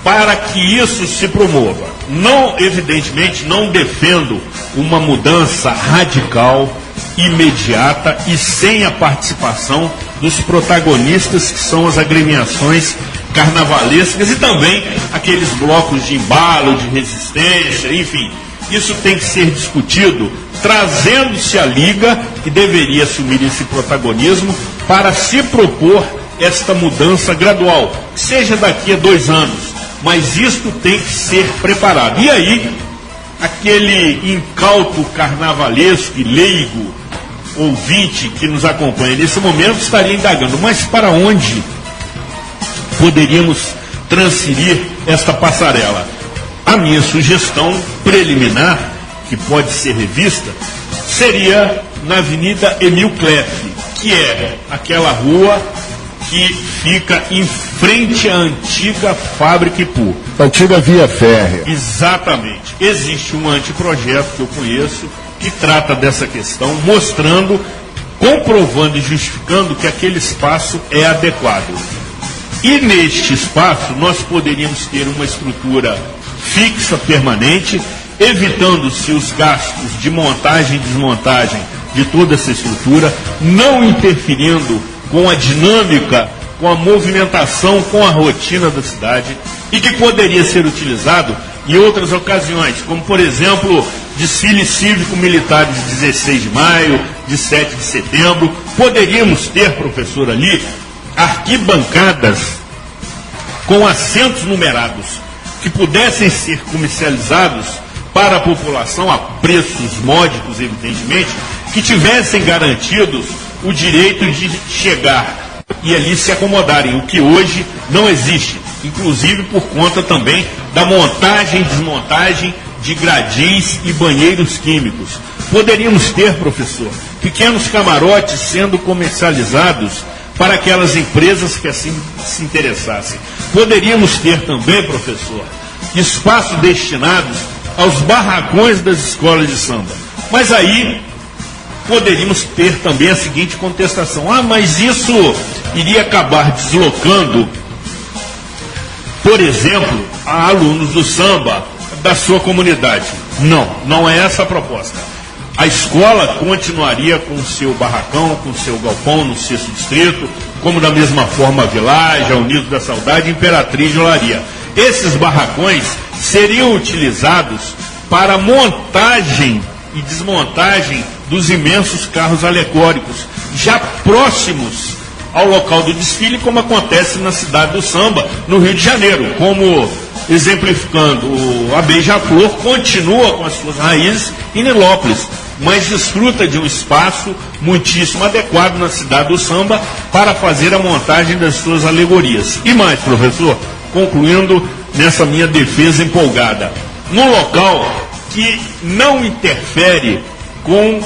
para que isso se promova. Não, evidentemente, não defendo uma mudança radical, imediata e sem a participação dos protagonistas que são as agremiações carnavalescas e também aqueles blocos de embalo, de resistência, enfim. Isso tem que ser discutido, trazendo-se a Liga, que deveria assumir esse protagonismo, para se propor esta mudança gradual, que seja daqui a 2 anos, mas isto tem que ser preparado. E aí, aquele incauto carnavalesco e leigo ouvinte que nos acompanha nesse momento estaria indagando, mas para onde poderíamos transferir esta passarela? A minha sugestão preliminar, que pode ser revista, seria na Avenida Emil Cleff, que é aquela rua que fica em frente à antiga Fábrica Ipu. Antiga via férrea. Exatamente. Existe um anteprojeto que eu conheço que trata dessa questão, mostrando, comprovando e justificando que aquele espaço é adequado. E neste espaço nós poderíamos ter uma estrutura fixa, permanente, evitando-se os gastos de montagem e desmontagem de toda essa estrutura, não interferindo com a dinâmica, com a movimentação, com a rotina da cidade, e que poderia ser utilizado em outras ocasiões, como por exemplo, desfile cívico-militar de 16 de maio, de 7 de setembro. Poderíamos ter, professor, ali, arquibancadas com assentos numerados, que pudessem ser comercializados para a população a preços módicos, evidentemente, que tivessem garantidos o direito de chegar e ali se acomodarem, o que hoje não existe, inclusive por conta também da montagem e desmontagem de gradis e banheiros químicos. Poderíamos ter, professor, pequenos camarotes sendo comercializados para aquelas empresas que assim se interessassem. Poderíamos ter também, professor, espaços destinados aos barracões das escolas de samba. Mas aí poderíamos ter também a seguinte contestação: ah, mas isso iria acabar deslocando, por exemplo, a alunos do samba da sua comunidade. Não, não é essa a proposta. A escola continuaria com o seu barracão, com o seu galpão no 6º distrito, como da mesma forma a Vilagem, a Unidos da Saudade, Imperatriz de Olaria. Esses barracões seriam utilizados para montagem e desmontagem dos imensos carros alegóricos, já próximos ao local do desfile, como acontece na cidade do samba, no Rio de Janeiro, como exemplificando, a Beija-Flor continua com as suas raízes em Nilópolis, mas desfruta de um espaço muitíssimo adequado na cidade do samba para fazer a montagem das suas alegorias. E mais, professor, concluindo nessa minha defesa empolgada, num local que não interfere com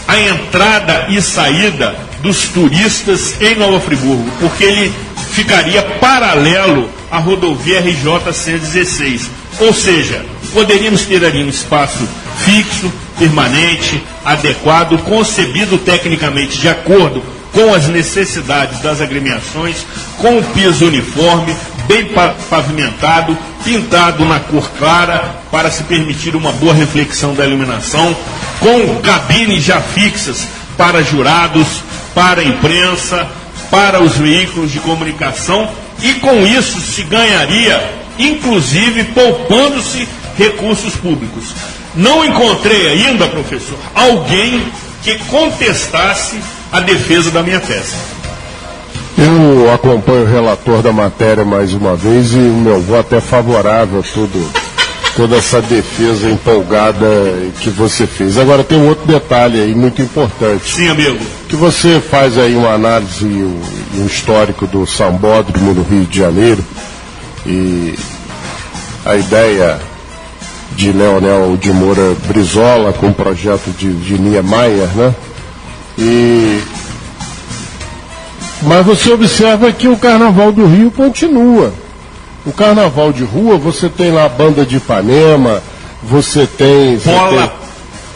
a entrada e saída dos turistas em Nova Friburgo, porque ele ficaria paralelo à rodovia RJ 116. Ou seja, poderíamos ter ali um espaço fixo, permanente, adequado, concebido tecnicamente de acordo com as necessidades das agremiações, com o piso uniforme, bem pavimentado, pintado na cor clara, para se permitir uma boa reflexão da iluminação, com cabines já fixas para jurados, para a imprensa, para os veículos de comunicação, e com isso se ganharia, inclusive poupando-se recursos públicos. Não encontrei ainda, professor, alguém que contestasse a defesa da minha tese. Eu acompanho o relator da matéria mais uma vez e o meu voto é favorável a toda essa defesa empolgada que você fez. Agora tem um outro detalhe aí muito importante. Sim, amigo. Que você faz aí uma análise e um histórico do Sambódromo no Rio de Janeiro, e a ideia de Leonel de Moura Brizola com o projeto de Niemeyer, né? Mas você observa que o Carnaval do Rio continua. O Carnaval de rua, você tem lá a Banda de Ipanema, você tem...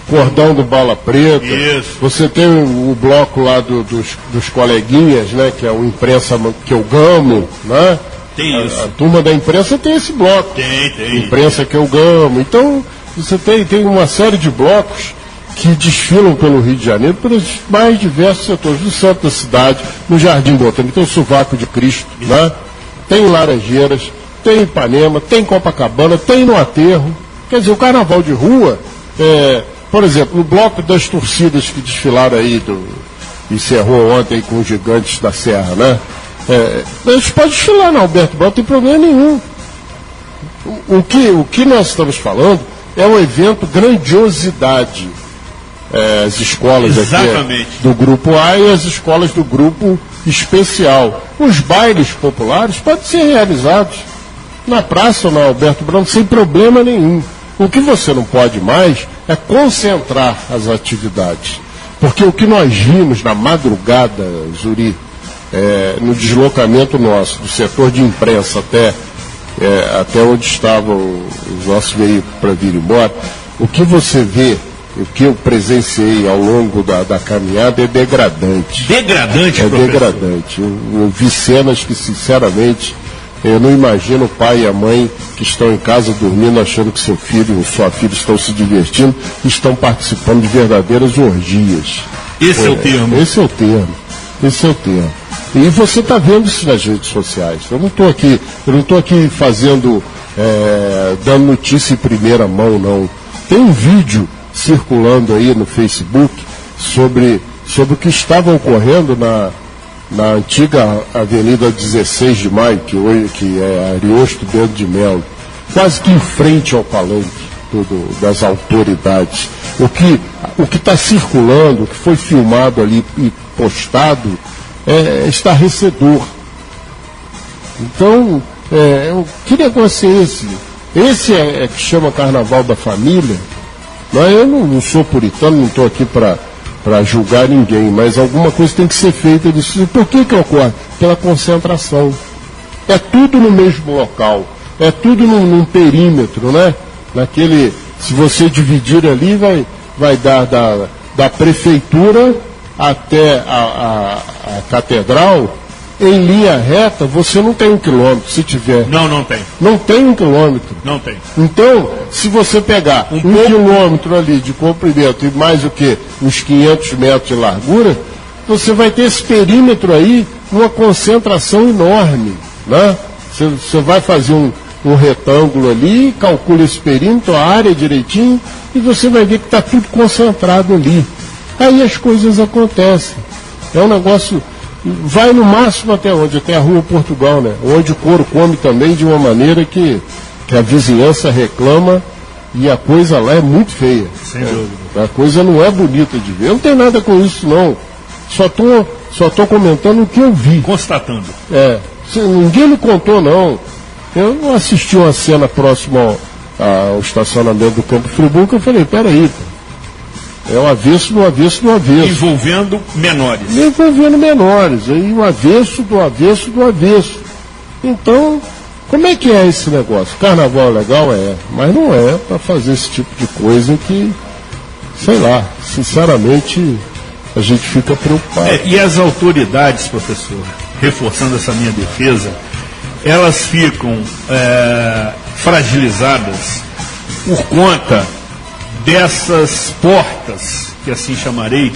Cordão do Bala Preta. Isso. Você tem o bloco lá dos coleguinhas, né? Que é o imprensa que eu gamo, né? Tem isso. A turma da imprensa tem esse bloco. Tem. Imprensa que eu gamo. Então, você tem uma série de blocos que desfilam pelo Rio de Janeiro, pelos mais diversos setores, do centro da cidade, no Jardim Botânico, tem o Sovaco de Cristo, né? Tem Laranjeiras, tem Ipanema, tem Copacabana, tem no Aterro. Quer dizer, o carnaval de rua, por exemplo, o bloco das torcidas que desfilaram aí, encerrou ontem com os Gigantes da Serra, né? Eles podem desfilar na Alberto Brau, não tem problema nenhum. O que nós estamos falando é um evento grandiosidade. As escolas aqui do grupo A e as escolas do grupo especial. Os bailes populares podem ser realizados na praça ou na Alberto Brau sem problema nenhum. O que você não pode mais é concentrar as atividades. Porque o que nós vimos na madrugada, Zuri, no deslocamento nosso, do setor de imprensa até onde estavam os nossos veículos para vir embora, o que você vê, o que eu presenciei ao longo da caminhada é degradante. Degradante, professor? É degradante. Eu vi cenas que, sinceramente, eu não imagino o pai e a mãe que estão em casa dormindo, achando que seu filho ou sua filha estão se divertindo e estão participando de verdadeiras orgias. Esse é o termo. Esse é o termo. E você está vendo isso nas redes sociais. Eu não estou aqui fazendo, dando notícia em primeira mão, não. Tem um vídeo circulando aí no Facebook sobre o que estava ocorrendo na antiga Avenida 16 de Maio, que é Ariosto Bento de Melo, quase que em frente ao palanque das autoridades. O que está circulando, o que foi filmado ali e postado, é estarrecedor. Então, que negócio é esse? Esse é que chama Carnaval da Família? Eu não sou puritano, não estou aqui para julgar ninguém, mas alguma coisa tem que ser feita disso. Por que ocorre? Pela concentração. É tudo no mesmo local, é tudo num perímetro, né? Se você dividir ali, vai dar da prefeitura até a catedral, em linha reta, você não tem 1 quilômetro, se tiver. Não tem. Não tem 1 quilômetro. Não tem. Então, se você pegar 1 quilômetro ali de comprimento e mais o que? Uns 500 metros de largura, você vai ter esse perímetro aí, uma concentração enorme, né? Você vai fazer um retângulo ali, calcula esse perímetro, a área direitinho, e você vai ver que está tudo concentrado ali. Aí as coisas acontecem. É um negócio... Vai no máximo até onde? Até a Rua Portugal, né? Onde o couro come também de uma maneira que a vizinhança reclama e a coisa lá é muito feia. Sem dúvida. A coisa não é bonita de ver. Eu não tenho nada com isso, não. Só tô comentando o que eu vi. Constatando. Ninguém me contou, não. Eu não assisti uma cena próxima ao estacionamento do Campo Friburgo, eu falei, peraí, é o avesso do avesso do avesso. Envolvendo menores. Envolvendo menores. Aí o avesso do avesso do avesso. Então, como é que é esse negócio? Carnaval legal mas não é para fazer esse tipo de coisa que, sei lá, sinceramente, a gente fica preocupado. E as autoridades, professor, reforçando essa minha defesa, elas ficam fragilizadas por conta dessas portas, que assim chamarei,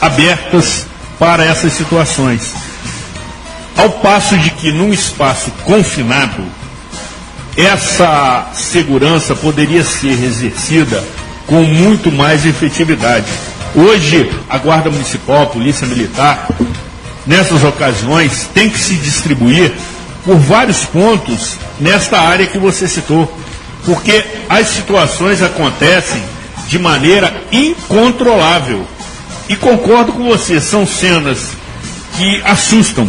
abertas para essas situações. Ao passo de que num espaço confinado, essa segurança poderia ser exercida com muito mais efetividade. Hoje, a Guarda Municipal, a Polícia Militar, nessas ocasiões, tem que se distribuir por vários pontos nesta área que você citou, porque as situações acontecem de maneira incontrolável. E concordo com você, são cenas que assustam,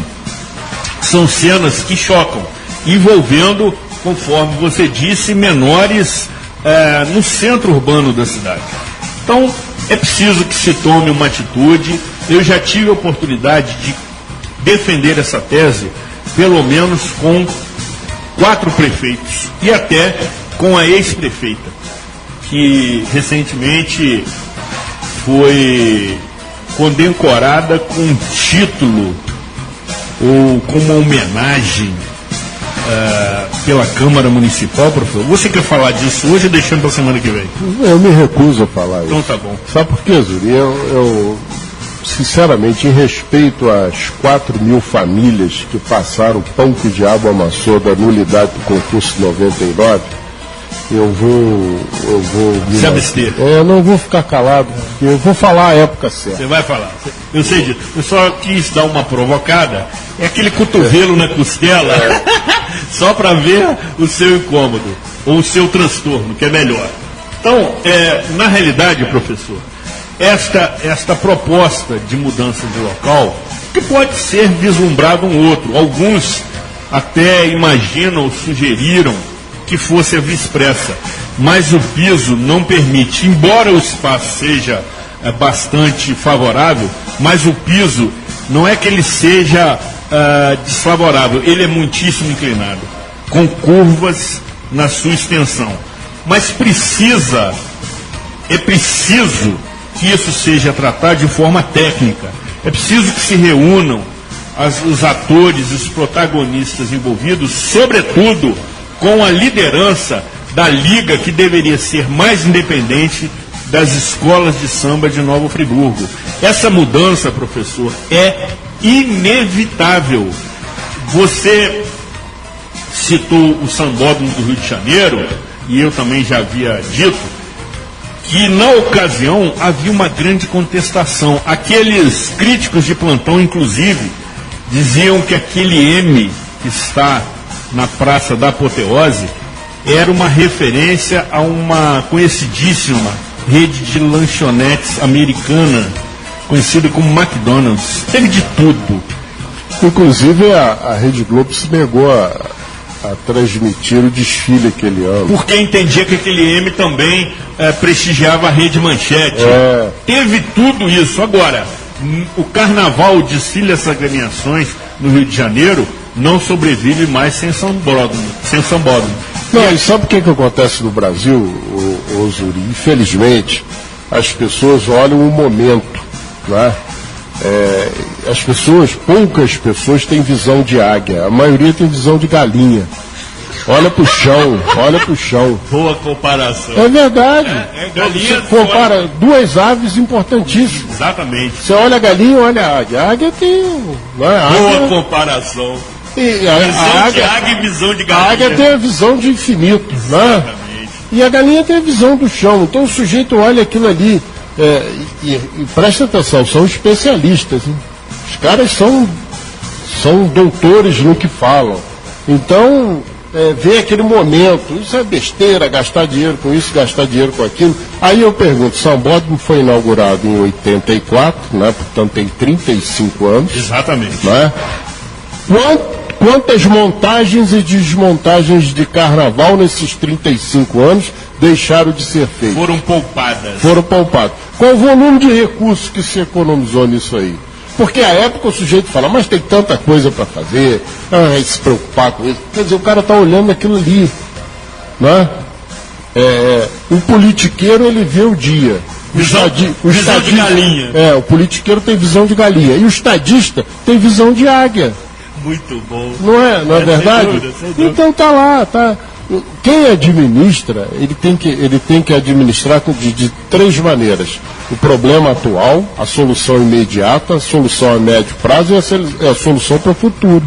são cenas que chocam, envolvendo, conforme você disse, menores no centro urbano da cidade. Então, é preciso que se tome uma atitude. Eu já tive a oportunidade de defender essa tese, pelo menos com 4 prefeitos, e até com a ex-prefeita, que recentemente foi condecorada com um título ou com uma homenagem pela Câmara Municipal, professor? Você quer falar disso hoje ou deixando para a semana que vem? Eu me recuso a falar então, isso. Então tá bom. Sabe por quê, Zuri? Eu sinceramente, em respeito às 4.000 famílias que passaram pão que o diabo amassou da nulidade do concurso 99, eu vou se abster. Eu não vou ficar calado, porque eu vou falar a época certa. Você vai falar. Eu sei disso. Eu só quis dar uma provocada. É aquele cotovelo na costela, só para ver o seu incômodo, ou o seu transtorno, que é melhor. Então, na realidade, professor, esta proposta de mudança de local, que pode ser vislumbrado um outro. Alguns até imaginam ou sugeriram que fosse a via expressa, mas o piso não permite, embora o espaço seja bastante favorável, mas o piso não é que ele seja desfavorável, ele é muitíssimo inclinado, com curvas na sua extensão. Mas é preciso que isso seja tratado de forma técnica. É preciso que se reúnam os atores, os protagonistas envolvidos, sobretudo com a liderança da Liga, que deveria ser mais independente das escolas de samba de Nova Friburgo. Essa mudança, professor, é inevitável. Você citou o Sambódromo do Rio de Janeiro, e eu também já havia dito, que na ocasião havia uma grande contestação. Aqueles críticos de plantão, inclusive, diziam que aquele M que está na Praça da Apoteose era uma referência a uma conhecidíssima rede de lanchonetes americana, conhecida como McDonald's. Teve de tudo. Inclusive a Rede Globo se negou a transmitir o desfile aquele ano. Porque entendia que aquele M também prestigiava a Rede Manchete. Teve tudo isso. Agora, o carnaval, o desfile dessas agremiações no Rio de Janeiro não sobrevive mais sem sambódromo. Não, e sabe o que acontece no Brasil, Zuri? Infelizmente, as pessoas olham o momento, né? Poucas pessoas têm visão de águia, a maioria tem visão de galinha. Olha pro chão. Boa comparação. É verdade. Galinha, você compara duas aves importantíssimas. Exatamente. Você olha a galinha, olha a águia. A águia tem. Não é? Boa comparação. Visão de águia e visão de galinha. A águia tem a visão de infinito, né? E a galinha tem a visão do chão. Então o sujeito olha aquilo ali. E presta atenção, são especialistas, hein? Os caras são doutores no que falam. Então, vê aquele momento, isso é besteira, gastar dinheiro com isso, gastar dinheiro com aquilo. Aí eu pergunto, Sambódromo foi inaugurado em 84, né? Portanto tem 35 anos. Exatamente. Né? Quantas montagens e desmontagens de carnaval nesses 35 anos deixaram de ser feitas? Foram poupadas. Qual o volume de recursos que se economizou nisso aí? Porque à época o sujeito fala, mas tem tanta coisa para fazer, se preocupar com isso. Quer dizer, o cara está olhando aquilo ali. Né? O politiqueiro, ele vê o dia. Visão de galinha. O politiqueiro tem visão de galinha. E o estadista tem visão de águia. Muito bom. Não é verdade? Sem dúvida. Então tá lá, tá. Quem administra, ele tem que administrar de três maneiras. O problema atual, a solução imediata, a solução a médio prazo e a solução para o futuro.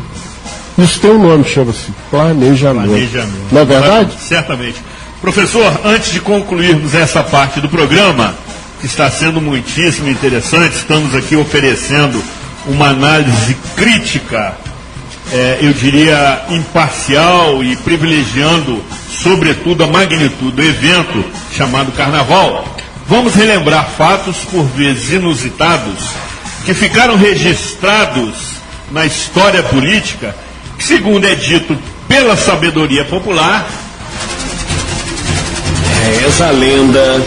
Isso tem um nome, chama-se planejamento. Não é verdade? Certamente. Professor, antes de concluirmos essa parte do programa, que está sendo muitíssimo interessante, estamos aqui oferecendo uma análise crítica, eu diria imparcial e privilegiando, sobretudo, a magnitude do evento chamado Carnaval. Vamos relembrar fatos, por vezes inusitados, que ficaram registrados na história política, que, segundo é dito pela sabedoria popular, reza a lenda.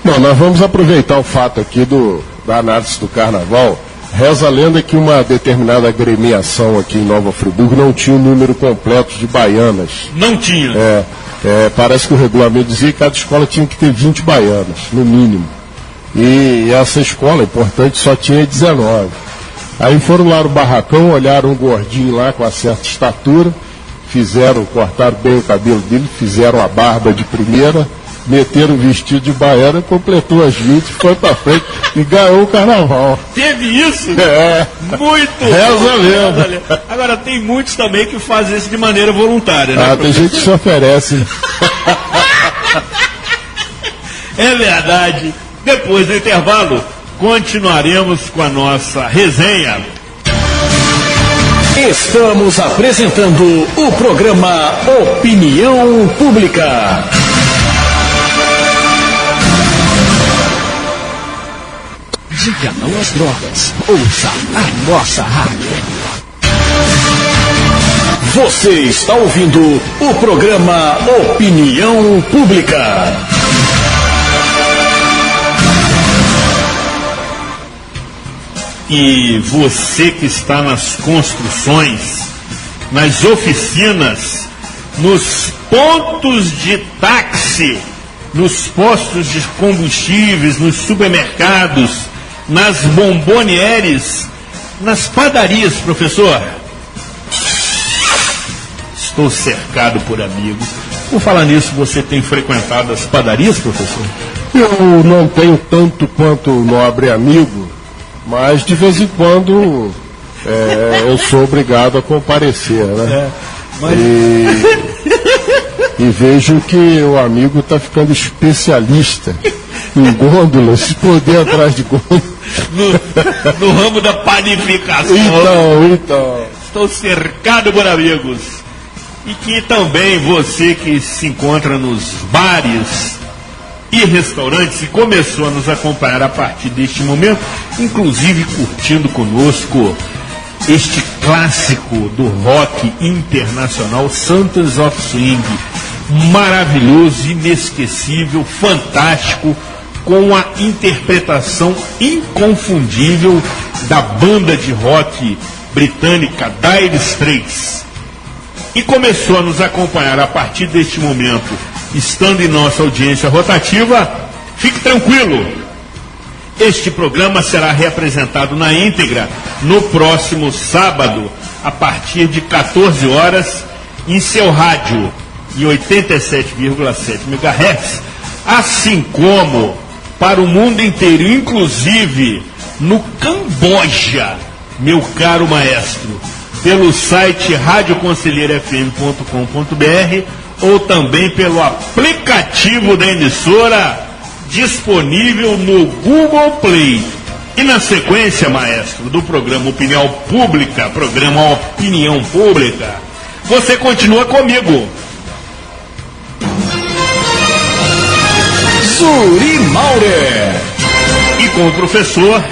Bom, nós vamos aproveitar o fato aqui da análise do Carnaval. Reza a lenda que uma determinada agremiação aqui em Nova Friburgo não tinha o número completo de baianas. Não tinha. Parece que o regulamento dizia que cada escola tinha que ter 20 baianas, no mínimo. E essa escola, importante, só tinha 19. Aí foram lá no barracão, olharam um gordinho lá com uma certa estatura, cortaram bem o cabelo dele, fizeram a barba de primeira, meteram o vestido de baiana, completou as 20, foi pra frente e ganhou o carnaval. Teve isso? É. Muito Reza mesmo. Agora, tem muitos também que fazem isso de maneira voluntária, né? Tem gente que se oferece. É verdade. Depois do intervalo, continuaremos com a nossa resenha. Estamos apresentando o programa Opinião Pública. Diga não às drogas. Ouça a nossa rádio. Você está ouvindo o programa Opinião Pública. E você que está nas construções, nas oficinas, nos pontos de táxi, nos postos de combustíveis, nos supermercados, nas bombonieres, nas padarias, professor. Estou cercado por amigos. Por falar nisso, você tem frequentado as padarias, professor? Eu não tenho tanto quanto o nobre amigo, mas de vez em quando eu sou obrigado a comparecer, né? E vejo que o amigo está ficando especialista em gôndolas, se poder atrás de gôndolas. No ramo da panificação. Então. Estou cercado por amigos. E que também você que se encontra nos bares e restaurantes e começou a nos acompanhar a partir deste momento, inclusive curtindo conosco este clássico do rock internacional, Sultans of Swing, maravilhoso, inesquecível, fantástico, com a interpretação inconfundível da banda de rock britânica Dire Straits. E começou a nos acompanhar a partir deste momento, estando em nossa audiência rotativa. Fique tranquilo, este programa será reapresentado na íntegra no próximo sábado, a partir de 14 horas, em seu rádio, em 87,7 MHz, assim como para o mundo inteiro, inclusive no Camboja, meu caro maestro, pelo site radioconselheirofm.com.br ou também pelo aplicativo da emissora, disponível no Google Play. E na sequência, maestro, do programa Opinião Pública, você continua comigo. Zuri Maurer. E com o professor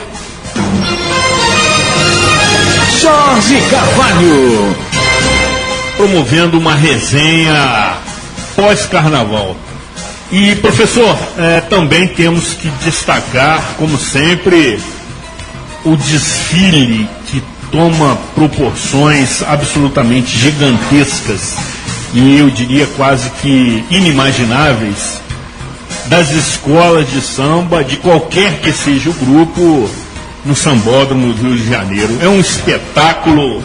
Jorge Carvalho, promovendo uma resenha pós-carnaval. E, professor, também temos que destacar, como sempre, o desfile que toma proporções absolutamente gigantescas e eu diria quase que inimagináveis, das escolas de samba, de qualquer que seja o grupo, no Sambódromo do Rio de Janeiro. É um espetáculo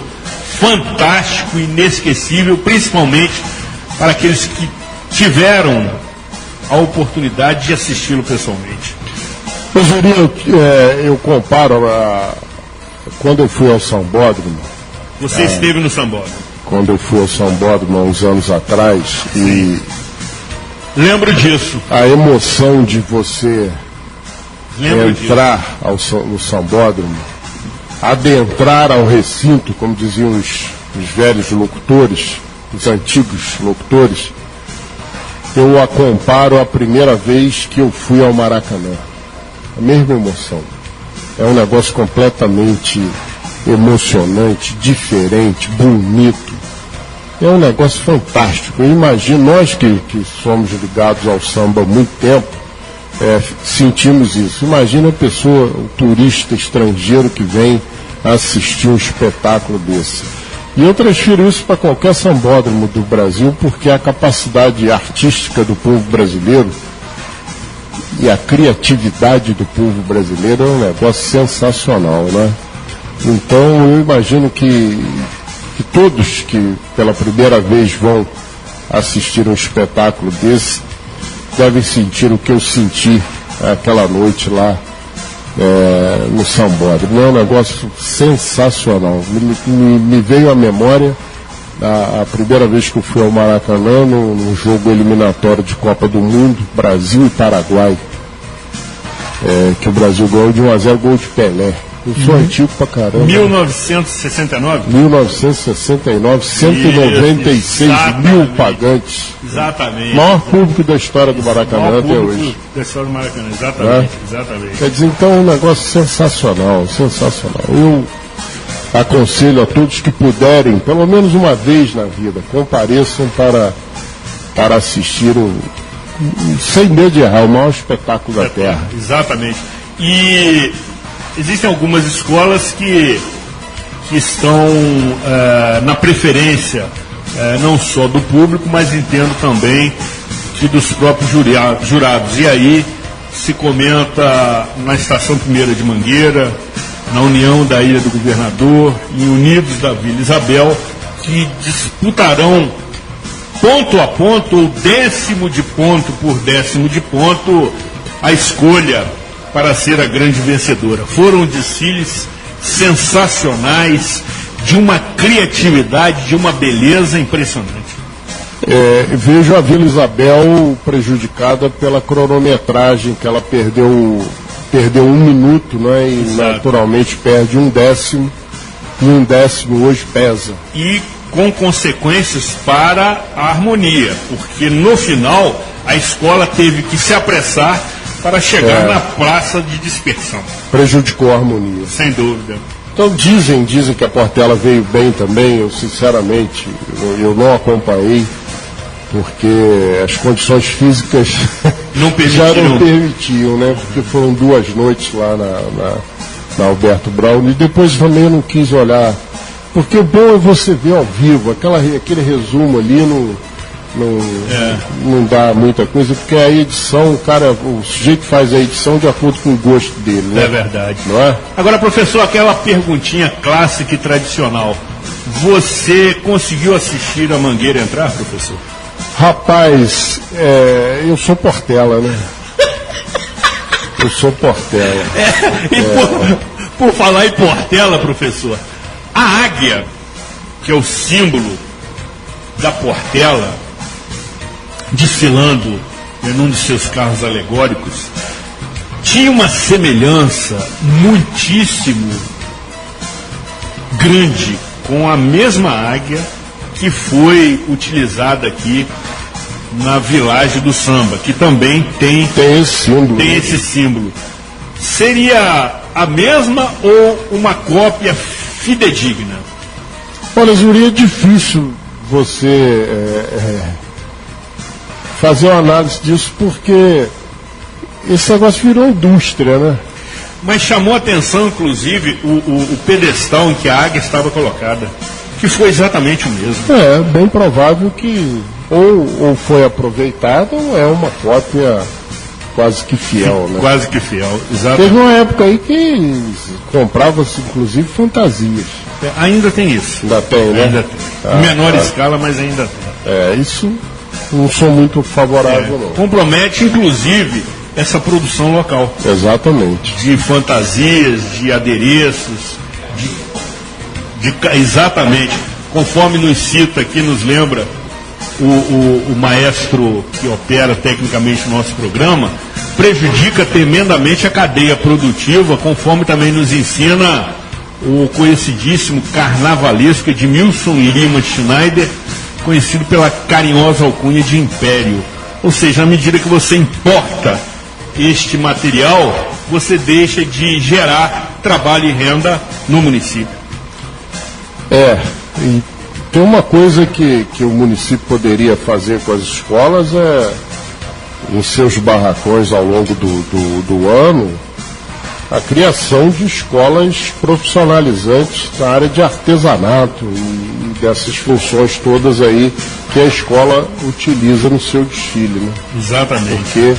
fantástico, inesquecível, principalmente para aqueles que tiveram a oportunidade de assisti-lo pessoalmente. Eu comparo quando eu fui ao Sambódromo. Você esteve no Sambódromo? Quando eu fui ao Sambódromo há uns anos atrás. Sim. E lembro disso. A emoção de você entrar no Sambódromo, adentrar ao recinto, como diziam os velhos locutores, os antigos locutores, eu a comparo à primeira vez que eu fui ao Maracanã. A mesma emoção. É um negócio completamente emocionante, diferente, bonito. É um negócio fantástico. Eu imagino, nós que somos ligados ao samba há muito tempo, sentimos isso. Imagina a pessoa, o turista estrangeiro que vem assistir um espetáculo desse. E eu transfiro isso para qualquer sambódromo do Brasil, porque a capacidade artística do povo brasileiro e a criatividade do povo brasileiro é um negócio sensacional, né? Então eu imagino que todos que pela primeira vez vão assistir um espetáculo desse devem sentir o que eu senti aquela noite lá no Sambódromo. É um negócio sensacional. Me veio à memória a primeira vez que eu fui ao Maracanã no jogo eliminatório de Copa do Mundo, Brasil e Paraguai, que o Brasil ganhou de 1-0, gol de Pelé. Eu sou antigo pra caramba. 1969? 1969, 196 mil pagantes. Exatamente. Maior público da história do Maracanã até hoje. Da história do Maracanã, exatamente. Exatamente. Quer dizer, então é um negócio sensacional, sensacional. Eu aconselho a todos que puderem, pelo menos uma vez na vida, compareçam para assistir sem medo de errar, o maior espetáculo da Terra. Exatamente. E existem algumas escolas que estão na preferência não só do público, mas entendo também que dos próprios jurados. E aí se comenta na Estação 1ª de Mangueira, na União da Ilha do Governador e Unidos da Vila Isabel, que disputarão ponto a ponto, ou décimo de ponto por décimo de ponto, a escolha para ser a grande vencedora. Foram desfiles sensacionais, de uma criatividade, de uma beleza impressionante. Vejo a Vila Isabel prejudicada pela cronometragem, que ela perdeu 1 minuto, né, e Exato. Naturalmente perde 1/10, e 1/10 hoje pesa. E com consequências para a harmonia, porque no final a escola teve que se apressar para chegar na praça de dispersão. Prejudicou a harmonia. Sem dúvida. Então dizem que a Portela veio bem também. Eu sinceramente eu não acompanhei, porque as condições físicas já não permitiam, né? Porque foram 2 noites lá na Alberto Brown, e depois também eu não quis olhar, porque o bom é você ver ao vivo, aquele resumo ali não dá muita coisa, porque a edição, o sujeito faz a edição de acordo com o gosto dele, né? É verdade. Não é? Agora, professor, aquela perguntinha clássica e tradicional. Você conseguiu assistir a Mangueira entrar, professor? Rapaz, eu sou Portela, né? Eu sou Portela. Por falar em Portela, professor, a águia, que é o símbolo da Portela, desfilando em um de seus carros alegóricos, tinha uma semelhança muitíssimo grande com a mesma águia que foi utilizada aqui na Vilagem do Samba, que também tem esse símbolo. Seria a mesma ou uma cópia fidedigna? Olha, Zuri, é difícil você fazer uma análise disso, porque esse negócio virou indústria, né? Mas chamou a atenção, inclusive, o pedestal em que a águia estava colocada, que foi exatamente o mesmo. É bem provável que ou foi aproveitado ou é uma cópia quase que fiel, né? Quase que fiel, exatamente. Teve uma época aí que comprava-se, inclusive, fantasias. Ainda tem isso. Ainda tem, né? Ainda tem. Em menor escala, mas ainda tem. Isso não sou muito favorável, não. Compromete, inclusive, essa produção local. Exatamente. De fantasias, de adereços, exatamente. Conforme nos cita aqui, nos lembra o maestro que opera tecnicamente o nosso programa, prejudica tremendamente a cadeia produtiva, conforme também nos ensina o conhecidíssimo carnavalesco Edmilson Lima Schneider, conhecido pela carinhosa alcunha de Império. Ou seja, à medida que você importa este material, você deixa de gerar trabalho e renda no município. E tem uma coisa que o município poderia fazer com as escolas, em seus barracões ao longo do ano, a criação de escolas profissionalizantes na área de artesanato e dessas funções todas aí que a escola utiliza no seu desfile, né? Exatamente. Porque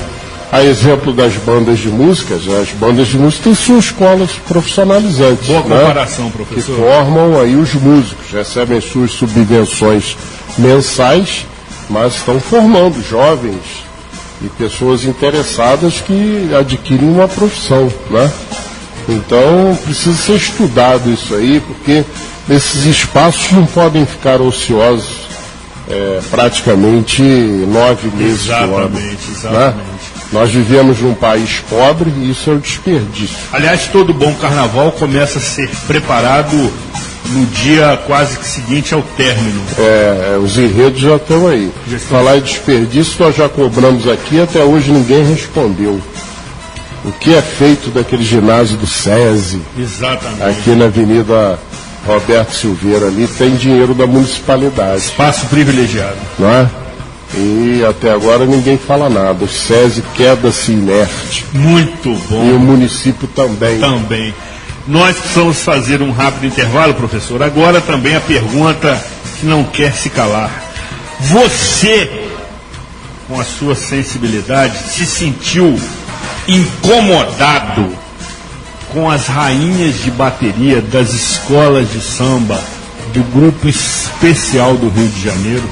A exemplo das bandas de música, as bandas de música têm suas escolas profissionalizantes. Boa comparação, né? professor. Que formam aí os músicos, recebem suas subvenções mensais, mas estão formando jovens e pessoas interessadas que adquirem uma profissão, né? Então precisa ser estudado isso aí, porque esses espaços não podem ficar ociosos praticamente 9 meses do ano. Exatamente. Né? Nós vivemos num país pobre e isso é um desperdício. Aliás, todo bom carnaval começa a ser preparado no dia quase que seguinte ao término. Os enredos já estão aí. Falar em desperdício, nós já cobramos aqui, até hoje ninguém respondeu. O que é feito daquele ginásio do SESI? Exatamente. Aqui na Avenida Roberto Silveira, ali tem dinheiro da municipalidade. Espaço privilegiado. Não é? E até agora ninguém fala nada. O SESI queda-se inerte. Muito bom. E o município também. Também. Nós precisamos fazer um rápido intervalo, professor. Agora também a pergunta que não quer se calar. Você, com a sua sensibilidade, se sentiu incomodado com as rainhas de bateria das escolas de samba do Grupo Especial do Rio de Janeiro?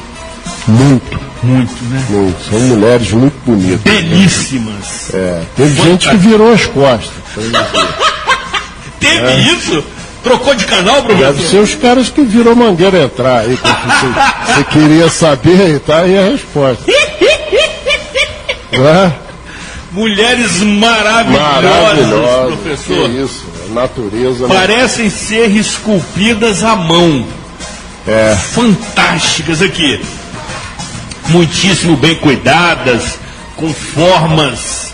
Muito, né? Muito. São mulheres muito bonitas. Belíssimas. Teve gente que virou as costas. Teve isso? Trocou de canal, professor? Deve ser os caras que virou Mangueira entrar aí. Você queria saber, tá aí a resposta. Mulheres maravilhosas, professor. Que isso, natureza. Parecem ser esculpidas à mão. Fantásticas aqui. Muitíssimo bem cuidadas, com formas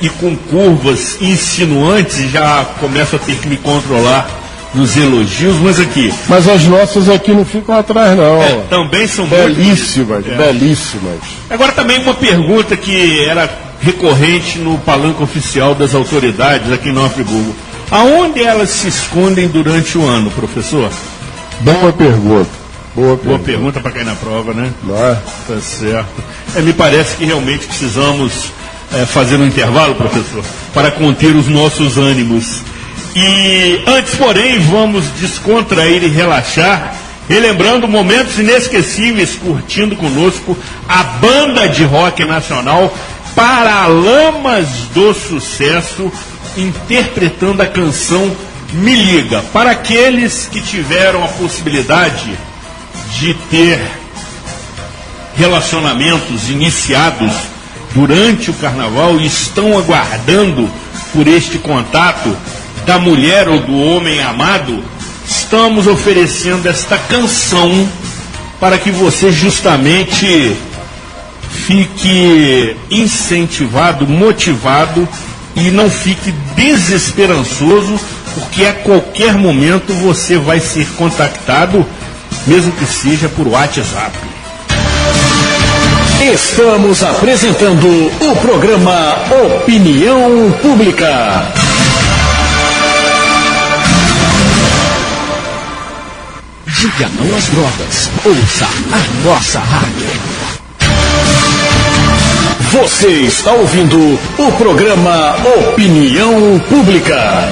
e com curvas insinuantes. Já começo a ter que me controlar nos elogios, mas aqui. Mas as nossas aqui não ficam atrás, não. Também são belíssimas, belíssimas. Agora também uma pergunta que era recorrente no palanque oficial das autoridades aqui em Nova Friburgo. Aonde elas se escondem durante o ano, professor? Boa pergunta. Boa pergunta para cair na prova, né? Não é? Tá certo. Me parece que realmente precisamos fazer um intervalo, professor, para conter os nossos ânimos. E antes, porém, vamos descontrair e relaxar, relembrando momentos inesquecíveis, curtindo conosco a banda de rock nacional Paralamas do Sucesso, interpretando a canção Me Liga. Para aqueles que tiveram a possibilidade de ter relacionamentos iniciados durante o carnaval e estão aguardando por este contato da mulher ou do homem amado, estamos oferecendo esta canção para que você justamente fique incentivado, motivado e não fique desesperançoso, porque a qualquer momento você vai ser contactado, mesmo que seja por WhatsApp. Estamos apresentando o programa Opinião Pública. Diga não às drogas. Ouça a nossa rádio. Você está ouvindo o programa Opinião Pública.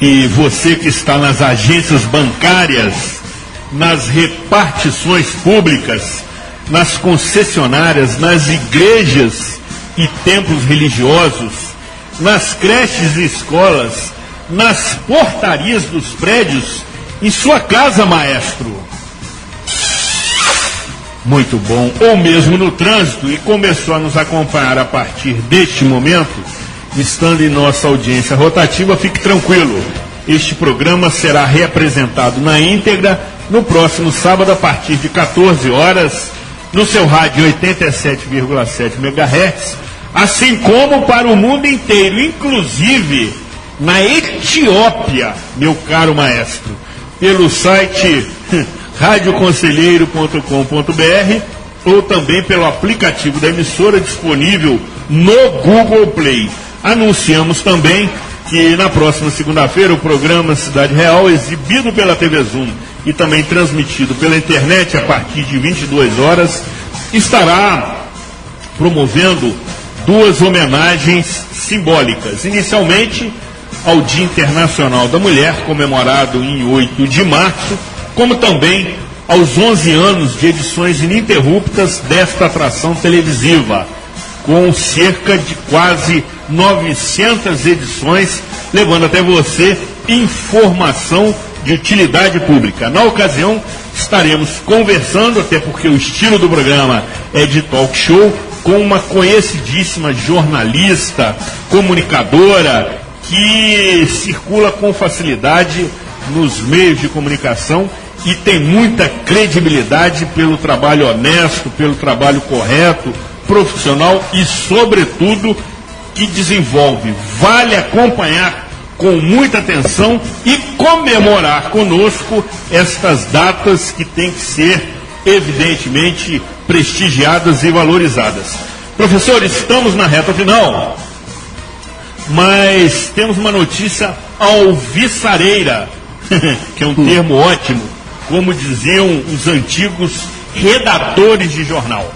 E você que está nas agências bancárias, nas repartições públicas, nas concessionárias, nas igrejas e templos religiosos, nas creches e escolas, nas portarias dos prédios, em sua casa, maestro. Muito bom. Ou mesmo no trânsito e começou a nos acompanhar a partir deste momento, estando em nossa audiência rotativa, fique tranquilo. Este programa será reapresentado na íntegra no próximo sábado a partir de 14 horas, no seu rádio 87,7 MHz, assim como para o mundo inteiro, inclusive na Etiópia, meu caro maestro, pelo site radioconselheiro.com.br ou também pelo aplicativo da emissora disponível no Google Play. Anunciamos também que na próxima segunda-feira o programa Cidade Real, exibido pela TV Zoom e também transmitido pela internet a partir de 22 horas, estará promovendo 2 homenagens simbólicas. Inicialmente, ao Dia Internacional da Mulher, comemorado em 8 de março, como também aos 11 anos de edições ininterruptas desta atração televisiva, com cerca de quase 900 edições, levando até você informação de utilidade pública. Na ocasião, estaremos conversando, até porque o estilo do programa é de talk show, com uma conhecidíssima jornalista, comunicadora, que circula com facilidade nos meios de comunicação e tem muita credibilidade pelo trabalho honesto, pelo trabalho correto, profissional e, sobretudo, que desenvolve. Vale acompanhar com muita atenção e comemorar conosco estas datas que têm que ser, evidentemente, prestigiadas e valorizadas. Professor, estamos na reta final, mas temos uma notícia alvissareira, que é um termo ótimo, como diziam os antigos redatores de jornal.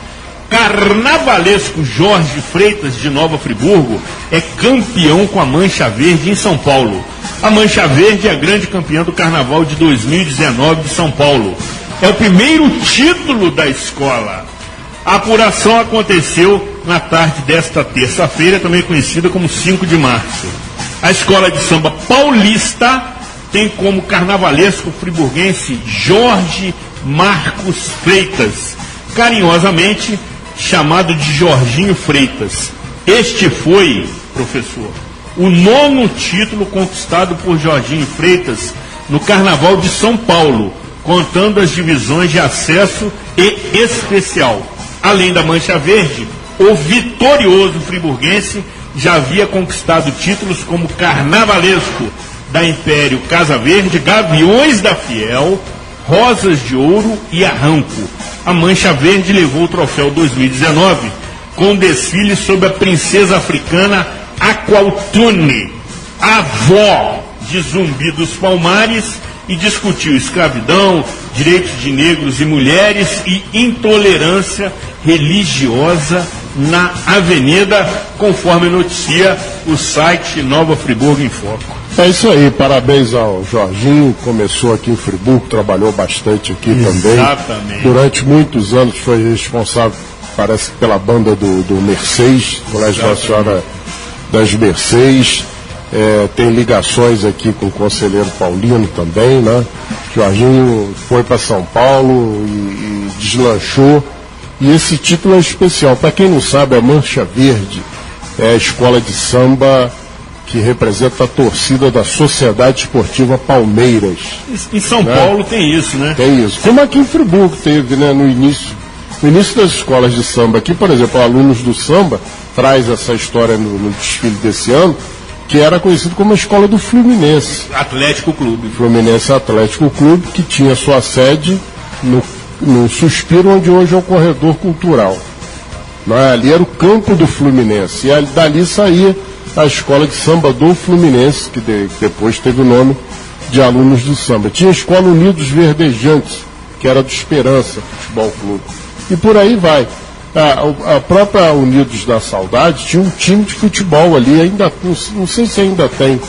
Carnavalesco Jorge Freitas, de Nova Friburgo, é campeão com a Mancha Verde em São Paulo. A Mancha Verde é a grande campeã do Carnaval de 2019 de São Paulo. É o primeiro título da escola. A apuração aconteceu na tarde desta terça-feira, também conhecida como 5 de março. A escola de samba paulista tem como carnavalesco friburguense Jorge Marcos Freitas, carinhosamente chamado de Jorginho Freitas. Este foi, professor, o 9º título conquistado por Jorginho Freitas no Carnaval de São Paulo, contando as divisões de acesso e especial. Além da Mancha Verde, o vitorioso friburguense já havia conquistado títulos como carnavalesco da Império Casa Verde, Gaviões da Fiel, Rosas de Ouro e Arranco. A Mancha Verde levou o troféu 2019 com desfile sobre a princesa africana Aqualtune, avó de Zumbi dos Palmares, e discutiu escravidão, direitos de negros e mulheres e intolerância religiosa na Avenida, conforme noticia o site Nova Friburgo em Foco. É isso aí, parabéns ao Jorginho, começou aqui em Friburgo, trabalhou bastante aqui também. Exatamente. Durante muitos anos foi responsável, parece que pela banda do Mercedes, Colégio Nossa Senhora das Mercedes. Tem ligações aqui com o conselheiro Paulino também, né? Jorginho foi para São Paulo e deslanchou. E esse título é especial. Para quem não sabe, a Mancha Verde é a escola de samba que representa a torcida da Sociedade Esportiva Palmeiras. Em São Paulo tem isso, né? Tem isso. Como aqui em Friburgo teve, né, no início das escolas de samba. Aqui, por exemplo, alunos do samba traz essa história no desfile desse ano, que era conhecido como a escola do Fluminense. Atlético Clube. Fluminense Atlético Clube, que tinha sua sede no Suspiro, onde hoje é o Corredor Cultural. Ali era o campo do Fluminense. E dali saía a escola de samba do Fluminense, que depois teve o nome de alunos do samba. Tinha a escola Unidos Verdejantes, que era do Esperança Futebol Clube. E por aí vai. A própria Unidos da Saudade tinha um time de futebol ali, ainda não sei se ainda tem,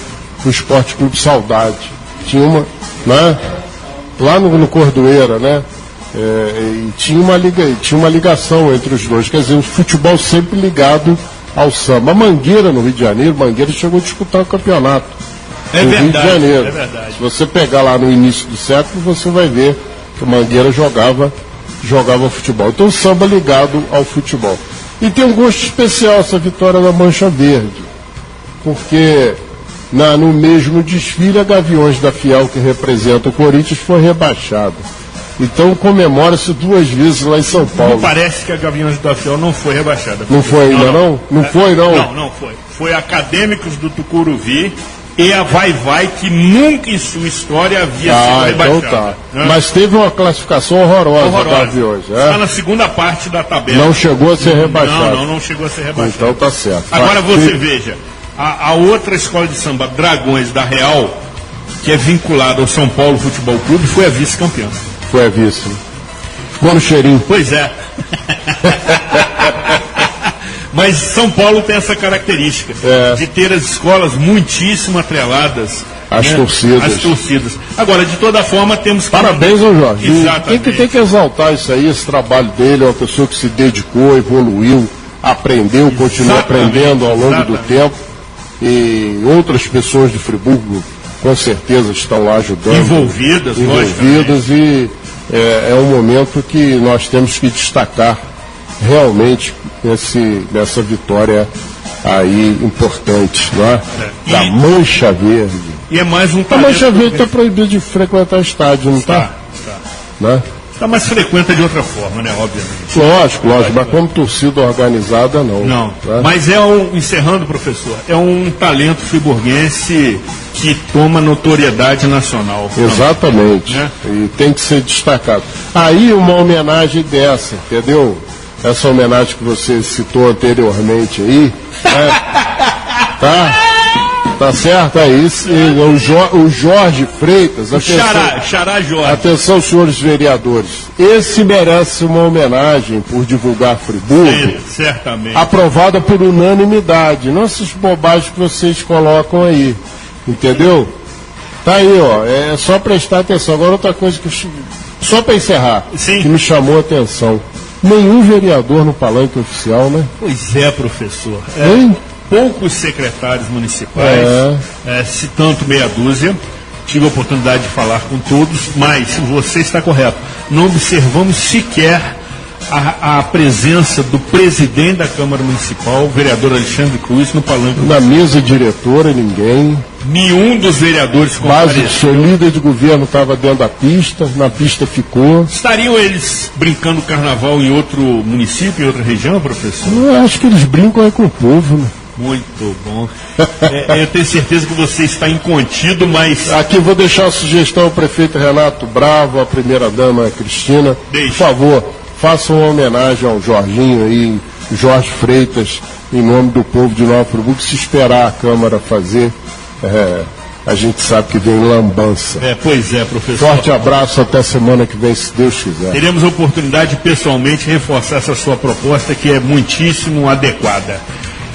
o Esporte Clube Saudade. Tinha uma, né, lá no Cordoeira, né? E tinha uma ligação entre os dois, quer dizer, o futebol sempre ligado ao samba. A Mangueira, no Rio de Janeiro, Mangueira chegou a disputar o campeonato no Rio de Janeiro. É verdade. Se você pegar lá no início do século, você vai ver que a Mangueira jogava futebol. Então o samba ligado ao futebol. E tem um gosto especial essa vitória da Mancha Verde, porque no mesmo desfile a Gaviões da Fiel, que representa o Corinthians, foi rebaixada. Então comemora-se 2 vezes lá em São Paulo. Me parece que a Gaviões da Fiel não foi rebaixada. Não foi ainda não? Não foi não? Não foi. Foi Acadêmicos do Tucuruvi e a Vai-Vai, que nunca em sua história havia sido rebaixada. Então tá. Mas teve uma classificação horrorosa. Gaviões. Está na segunda parte da tabela. Não chegou a ser rebaixada. Não chegou a ser rebaixada. Então tá certo. Agora você veja, a outra escola de samba, Dragões da Real, que é vinculado ao São Paulo Futebol Clube, foi a vice-campeã. Foi a vice. Ficou no cheirinho. Pois é. Mas São Paulo tem essa característica de ter as escolas muitíssimo atreladas às torcidas. Agora, de toda forma, temos que... Parabéns ao Jorge. Exatamente. Tem que exaltar isso aí, esse trabalho dele, é uma pessoa que se dedicou, evoluiu, aprendeu, continua aprendendo ao longo do tempo. E outras pessoas de Friburgo, com certeza, estão lá ajudando. Envolvidas e é um momento que nós temos que destacar realmente nessa vitória aí importante, não é? Da Mancha Verde. E é mais um talento. A Mancha Verde está proibida de frequentar estádio, não está? Né? Está mais frequenta de outra forma, né? Obviamente. Lógico, mas como torcida organizada, não. Não, né? Mas encerrando, professor, é um talento friburguense que toma notoriedade nacional. Exatamente, né? E tem que ser destacado. Aí uma homenagem dessa, entendeu? Essa homenagem que você citou anteriormente aí, tá certo? É isso. O Jorge Freitas, Xará Jorge. Atenção, senhores vereadores. Esse merece uma homenagem por divulgar Friburgo. Sim, certamente. Aprovada por unanimidade. Não essas bobagens que vocês colocam aí. Entendeu? Tá aí, ó. É só prestar atenção. Agora outra coisa só para encerrar, que me chamou a atenção. Nenhum vereador no palanque oficial, né? Pois é, professor. Poucos secretários municipais, se tanto meia dúzia. Tive a oportunidade de falar com todos, mas você está correto. Não observamos sequer a presença do presidente da Câmara Municipal, o vereador Alexandre Cruz, no palanque. Na mesa diretora, ninguém. Nenhum dos vereadores compareceu. Mas o líder de governo estava dentro da pista, na pista ficou. Estariam eles brincando carnaval em outro município, em outra região, professor? Eu acho que eles brincam com o povo, né? Muito bom. Eu tenho certeza que você está incontido, mas... Aqui vou deixar a sugestão ao prefeito Renato Bravo, à primeira-dama Cristina. Por favor, façam uma homenagem ao Jorginho aí, Jorge Freitas, em nome do povo de Nova Friburgo. Se esperar a Câmara fazer, a gente sabe que vem lambança. Pois é, professor. Forte abraço, até semana que vem, se Deus quiser. Teremos a oportunidade de pessoalmente reforçar essa sua proposta, que é muitíssimo adequada.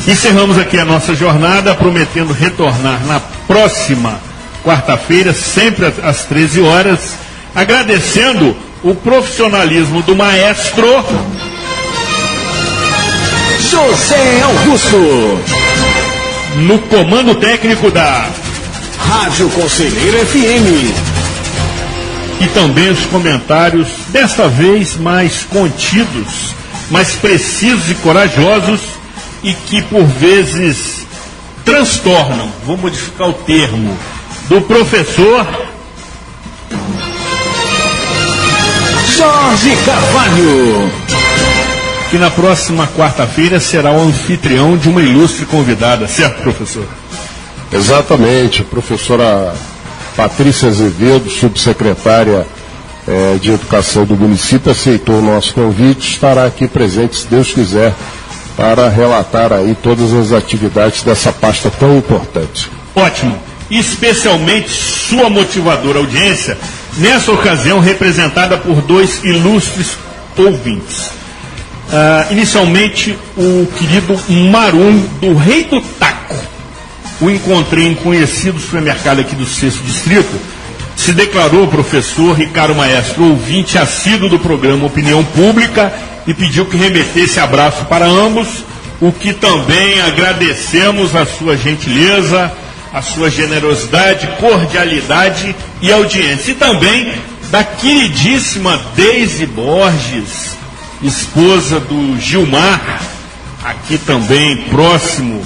Encerramos aqui a nossa jornada, prometendo retornar na próxima quarta-feira, sempre às 13 horas, agradecendo o profissionalismo do maestro José Augusto, no comando técnico da Rádio Conselheiro FM. E também os comentários, desta vez mais contidos, mais precisos e corajosos, e que por vezes transtornam, vou modificar o termo, do professor Jorge Carvalho, que na próxima quarta-feira será o anfitrião de uma ilustre convidada, certo, professor? Exatamente, a professora Patrícia Azevedo, subsecretária de Educação do município, aceitou o nosso convite, estará aqui presente, se Deus quiser, para relatar aí todas as atividades dessa pasta tão importante. Ótimo. Especialmente sua motivadora audiência, nessa ocasião representada por dois ilustres ouvintes. Inicialmente, o querido Marum, do Rei do Taco. O encontrei em conhecido supermercado aqui do 6º Distrito. Se declarou professor Ricardo Maestro, ouvinte assíduo do programa Opinião Pública, e pediu que remetesse abraço para ambos, o que também agradecemos a sua gentileza, a sua generosidade, cordialidade e audiência. E também da queridíssima Deise Borges, esposa do Gilmar, aqui também próximo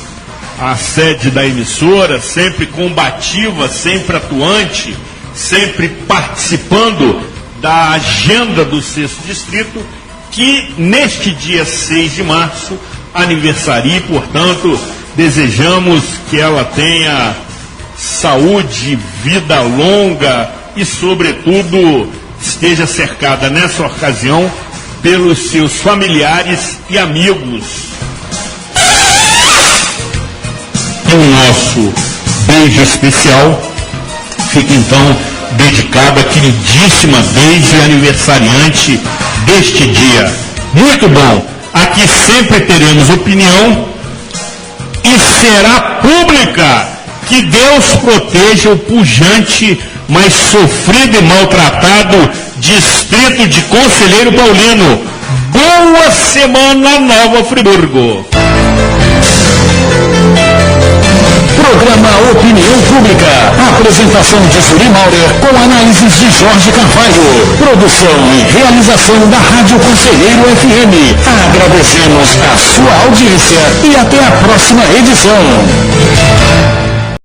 à sede da emissora, sempre combativa, sempre atuante, sempre participando da agenda do 6º Distrito, que neste dia 6 de março aniversaria, portanto, desejamos que ela tenha saúde, vida longa e, sobretudo, esteja cercada nessa ocasião pelos seus familiares e amigos. O nosso beijo especial fica então dedicado à queridíssima Deise, aniversariante deste dia. Muito bom! Aqui sempre teremos opinião e será pública. Que Deus proteja o pujante, mas sofrido e maltratado distrito de Conselheiro Paulino. Boa semana, Nova Friburgo. Programa Opinião Pública. Apresentação de Suri Maurer com análises de Jorge Carvalho. Produção e realização da Rádio Conselheiro FM. Agradecemos a sua audiência e até a próxima edição.